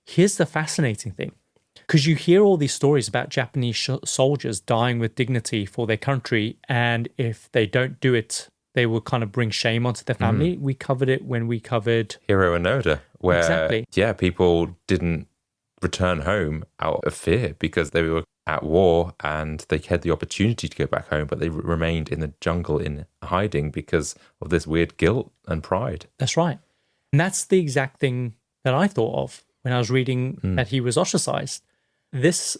Here's the fascinating thing. Because you hear all these stories about Japanese soldiers dying with dignity for their country, and if they don't do it, they will kind of bring shame onto their family. We covered it when we covered Hiro Onoda, where Exactly. People didn't return home out of fear because they were at war and they had the opportunity to go back home, but they remained in the jungle in hiding because of this weird guilt and pride. That's right. And that's the exact thing that I thought of when I was reading that he was ostracized. This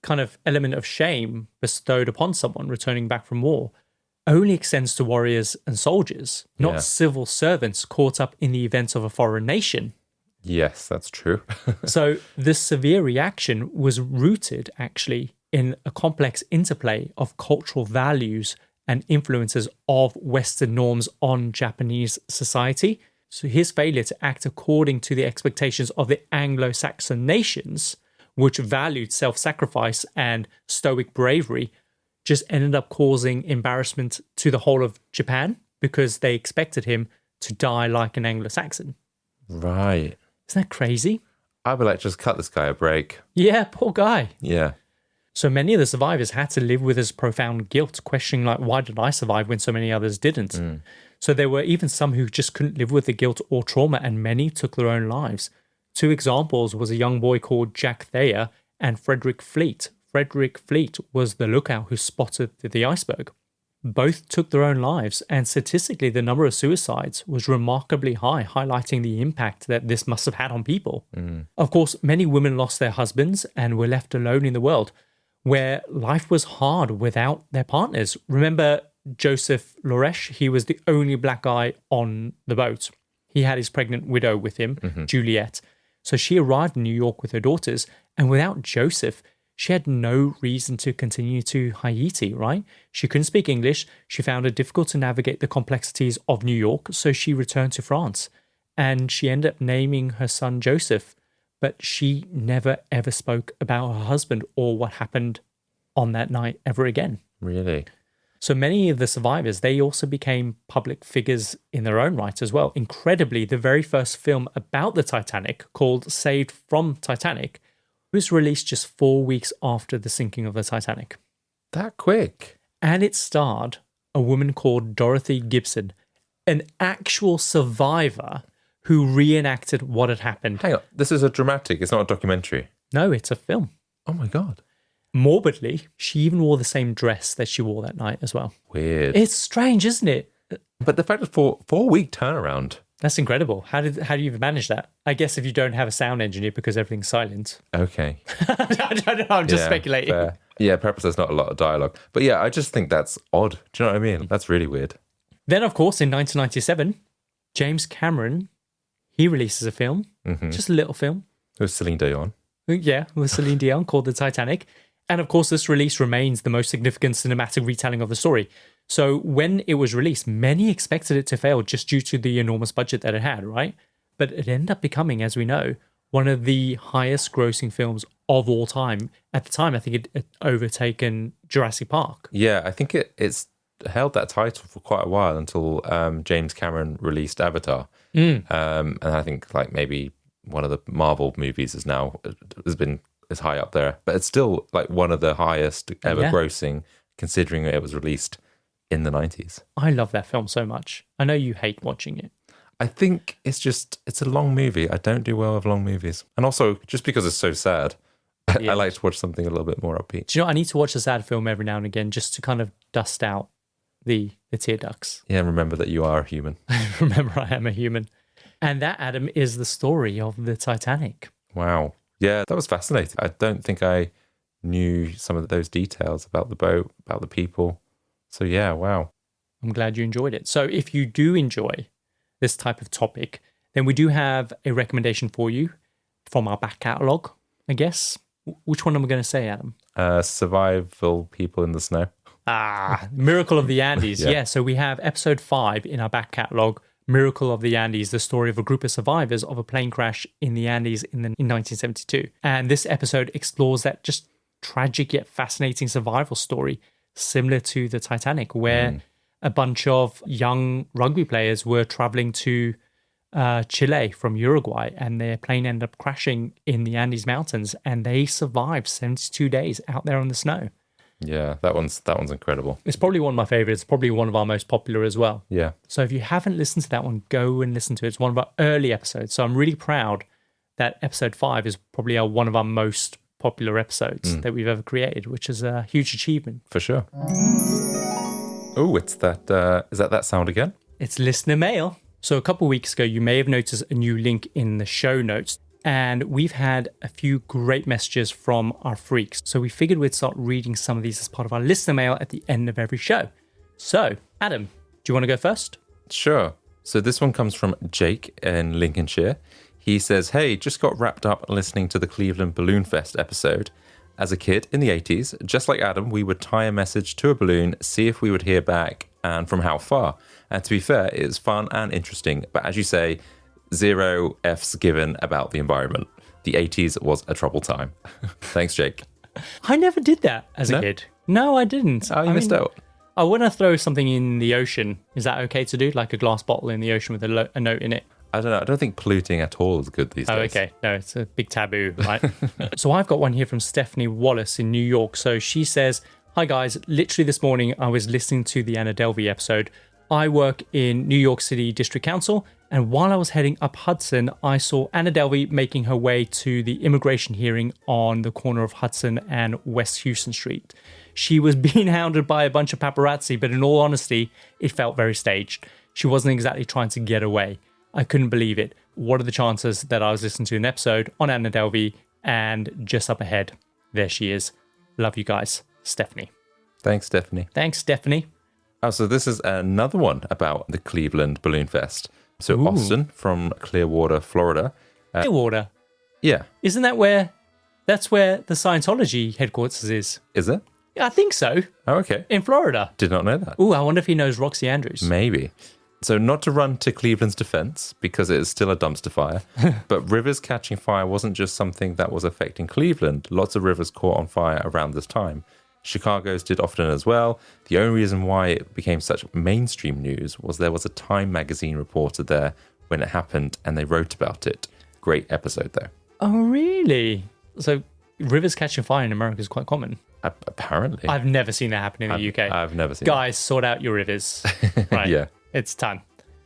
kind of element of shame bestowed upon someone returning back from war only extends to warriors and soldiers, not civil servants caught up in the events of a foreign nation. Yes, that's true. So this severe reaction was rooted actually in a complex interplay of cultural values and influences of Western norms on Japanese society. So his failure to act according to the expectations of the Anglo-Saxon nations, which valued self-sacrifice and stoic bravery, just ended up causing embarrassment to the whole of Japan because they expected him to die like an Anglo-Saxon. Right. Isn't that crazy? I would like just cut this guy a break. Yeah, poor guy. Yeah. So many of the survivors had to live with this profound guilt, questioning like, why did I survive when so many others didn't? So there were even some who just couldn't live with the guilt or trauma, and many took their own lives. 2 examples was a young boy called Jack Thayer and Frederick Fleet. Frederick Fleet was the lookout who spotted the iceberg. Both took their own lives, and statistically the number of suicides was remarkably high, highlighting the impact that this must have had on people. Of course, many women lost their husbands and were left alone in the world, where life was hard without their partners. Remember Joseph Loresh? He was the only black guy on the boat. He had his pregnant widow with him, Juliet. So she arrived in New York with her daughters, and without Joseph, she had no reason to continue to Haiti, right? She couldn't speak English. She found it difficult to navigate the complexities of New York, so she returned to France. And she ended up naming her son Joseph, but she never ever spoke about her husband or what happened on that night ever again. Really? So many of the survivors, they also became public figures in their own right as well. Incredibly, the very first film about the Titanic, called Saved from Titanic, was released just 4 weeks after the sinking of the Titanic. That quick? And it starred a woman called Dorothy Gibson, an actual survivor who reenacted what had happened. Hang on, this is a dramatic, it's not a documentary. No, it's a film. Oh my God. Morbidly, she even wore the same dress that she wore that night as well. Weird. It's strange, isn't it? But the fact of 4-week turnaround. That's incredible. How do you even manage that? I guess if you don't have a sound engineer because everything's silent. Okay. I don't know. I'm just speculating. Fair. Yeah, perhaps there's not a lot of dialogue. But yeah, I just think that's odd. Do you know what I mean? That's really weird. Then, of course, in 1997, James Cameron, he releases a film. Just a little film. It was Celine Dion. Yeah, with Celine Dion, called The Titanic. And of course, this release remains the most significant cinematic retelling of the story. So when it was released, many expected it to fail just due to the enormous budget that it had, right? But it ended up becoming, as we know, one of the highest grossing films of all time. At the time, I think it overtaken Jurassic Park. Yeah, I think it's held that title for quite a while until James Cameron released Avatar. And I think like maybe one of the Marvel movies is high up there, but it's still like one of the highest ever grossing, considering it was released in the 90s. I love that film so much. I know you hate watching it. I think it's a long movie. I don't do well with long movies. And also, just because it's so sad, I like to watch something a little bit more upbeat. Do you know, I need to watch a sad film every now and again just to kind of dust out the tear ducts. Yeah, remember that you are a human. Remember I am a human. And that, Adam, is the story of the Titanic. Wow. Yeah, that was fascinating. I don't think I knew some of those details about the boat, about the people. So yeah, wow. I'm glad you enjoyed it. So if you do enjoy this type of topic, then we do have a recommendation for you from our back catalogue, I guess. Which one am I going to say, Adam? Survival People in the Snow. Miracle of the Andes. Yeah, so we have episode 5 in our back catalogue, Miracle of the Andes, the story of a group of survivors of a plane crash in the Andes in 1972. And this episode explores that just tragic yet fascinating survival story, similar to the Titanic, where a bunch of young rugby players were traveling to Chile from Uruguay, and their plane ended up crashing in the Andes Mountains, and they survived 72 days out there on the snow. Yeah, that one's incredible. It's probably one of my favorites, probably one of our most popular as well. Yeah. So if you haven't listened to that one, go and listen to it. It's one of our early episodes. So I'm really proud that episode 5 is probably one of our most popular episodes that we've ever created, which is a huge achievement. For sure. Oh, it's that. Is that sound again? It's listener mail. So a couple of weeks ago, you may have noticed a new link in the show notes. And we've had a few great messages from our freaks. So we figured we'd start reading some of these as part of our listener mail at the end of every show. So, Adam, do you want to go first? Sure. So this one comes from Jake in Lincolnshire. He says, hey, just got wrapped up listening to the Cleveland Balloon Fest episode. As a kid in the 80s, just like Adam, we would tie a message to a balloon, see if we would hear back and from how far. And to be fair, it's fun and interesting. But as you say, 0 F's given about the environment. The 80s was a troubled time. Thanks, Jake. I never did that as a kid. No, I didn't. Oh, you missed out. I want to throw something in the ocean. Is that okay to do? Like a glass bottle in the ocean with a note in it? I don't know. I don't think polluting at all is good these days. Oh, okay. No, it's a big taboo, right? So I've got one here from Stephanie Wallace in New York. So she says, "Hi guys, literally this morning I was listening to the Anna Delvey episode. I work in New York City District Council, and while I was heading up Hudson, I saw Anna Delvey making her way to the immigration hearing on the corner of Hudson and West Houston Street. She was being hounded by a bunch of paparazzi, but in all honesty, it felt very staged. She wasn't exactly trying to get away. I couldn't believe it. What are the chances that I was listening to an episode on Anna Delvey and just up ahead, there she is. Love you guys, Stephanie." Thanks, Stephanie. Thanks, Stephanie. Oh, so this is another one about the Cleveland Balloon Fest. So Ooh. Austin from Clearwater, Florida. Clearwater. Yeah. Isn't that that's where the Scientology headquarters is? Is it? Yeah, I think so. Oh, okay. In Florida. Did not know that. Ooh, I wonder if he knows Roxy Andrews. Maybe. So not to run to Cleveland's defense, because it is still a dumpster fire, but rivers catching fire wasn't just something that was affecting Cleveland. Lots of rivers caught on fire around this time. Chicago's did often as well. The only reason why it became such mainstream news was there was a Time magazine reporter there when it happened, and they wrote about it. Great episode, though. Oh, really? So rivers catching fire in America is quite common. Apparently. I've never seen that happen in the UK. I've never seen Guys, sort out your rivers. Right. Yeah. It's time.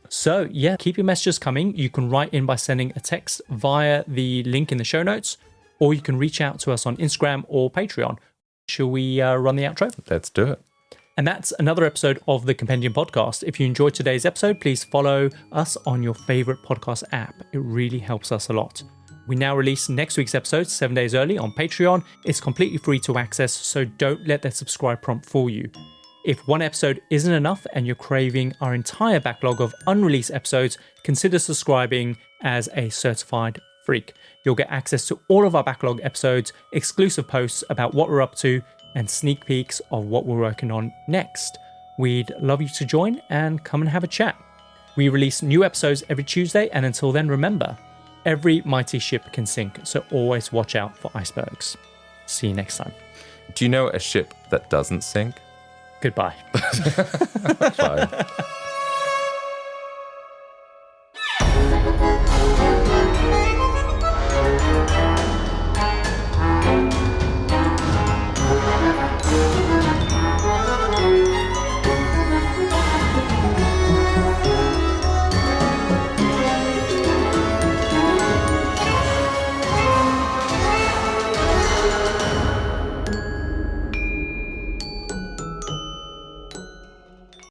So, yeah, keep your messages coming. You can write in by sending a text via the link in the show notes, or you can reach out to us on Instagram or Patreon. Shall we run the outro? Let's do it. And that's another episode of the Compendium podcast. If you enjoyed today's episode, please follow us on your favorite podcast app. It really helps us a lot. We now release next week's episode 7 days early on Patreon. It's completely free to access, so don't let that subscribe prompt fool you. If one episode isn't enough and you're craving our entire backlog of unreleased episodes, consider subscribing as a certified freak. You'll get access to all of our backlog episodes, exclusive posts about what we're up to, and sneak peeks of what we're working on next. We'd love you to join and come and have a chat. We release new episodes every Tuesday, and until then, remember, every mighty ship can sink, so always watch out for icebergs. See you next time. Do you know a ship that doesn't sink? Goodbye. Bye.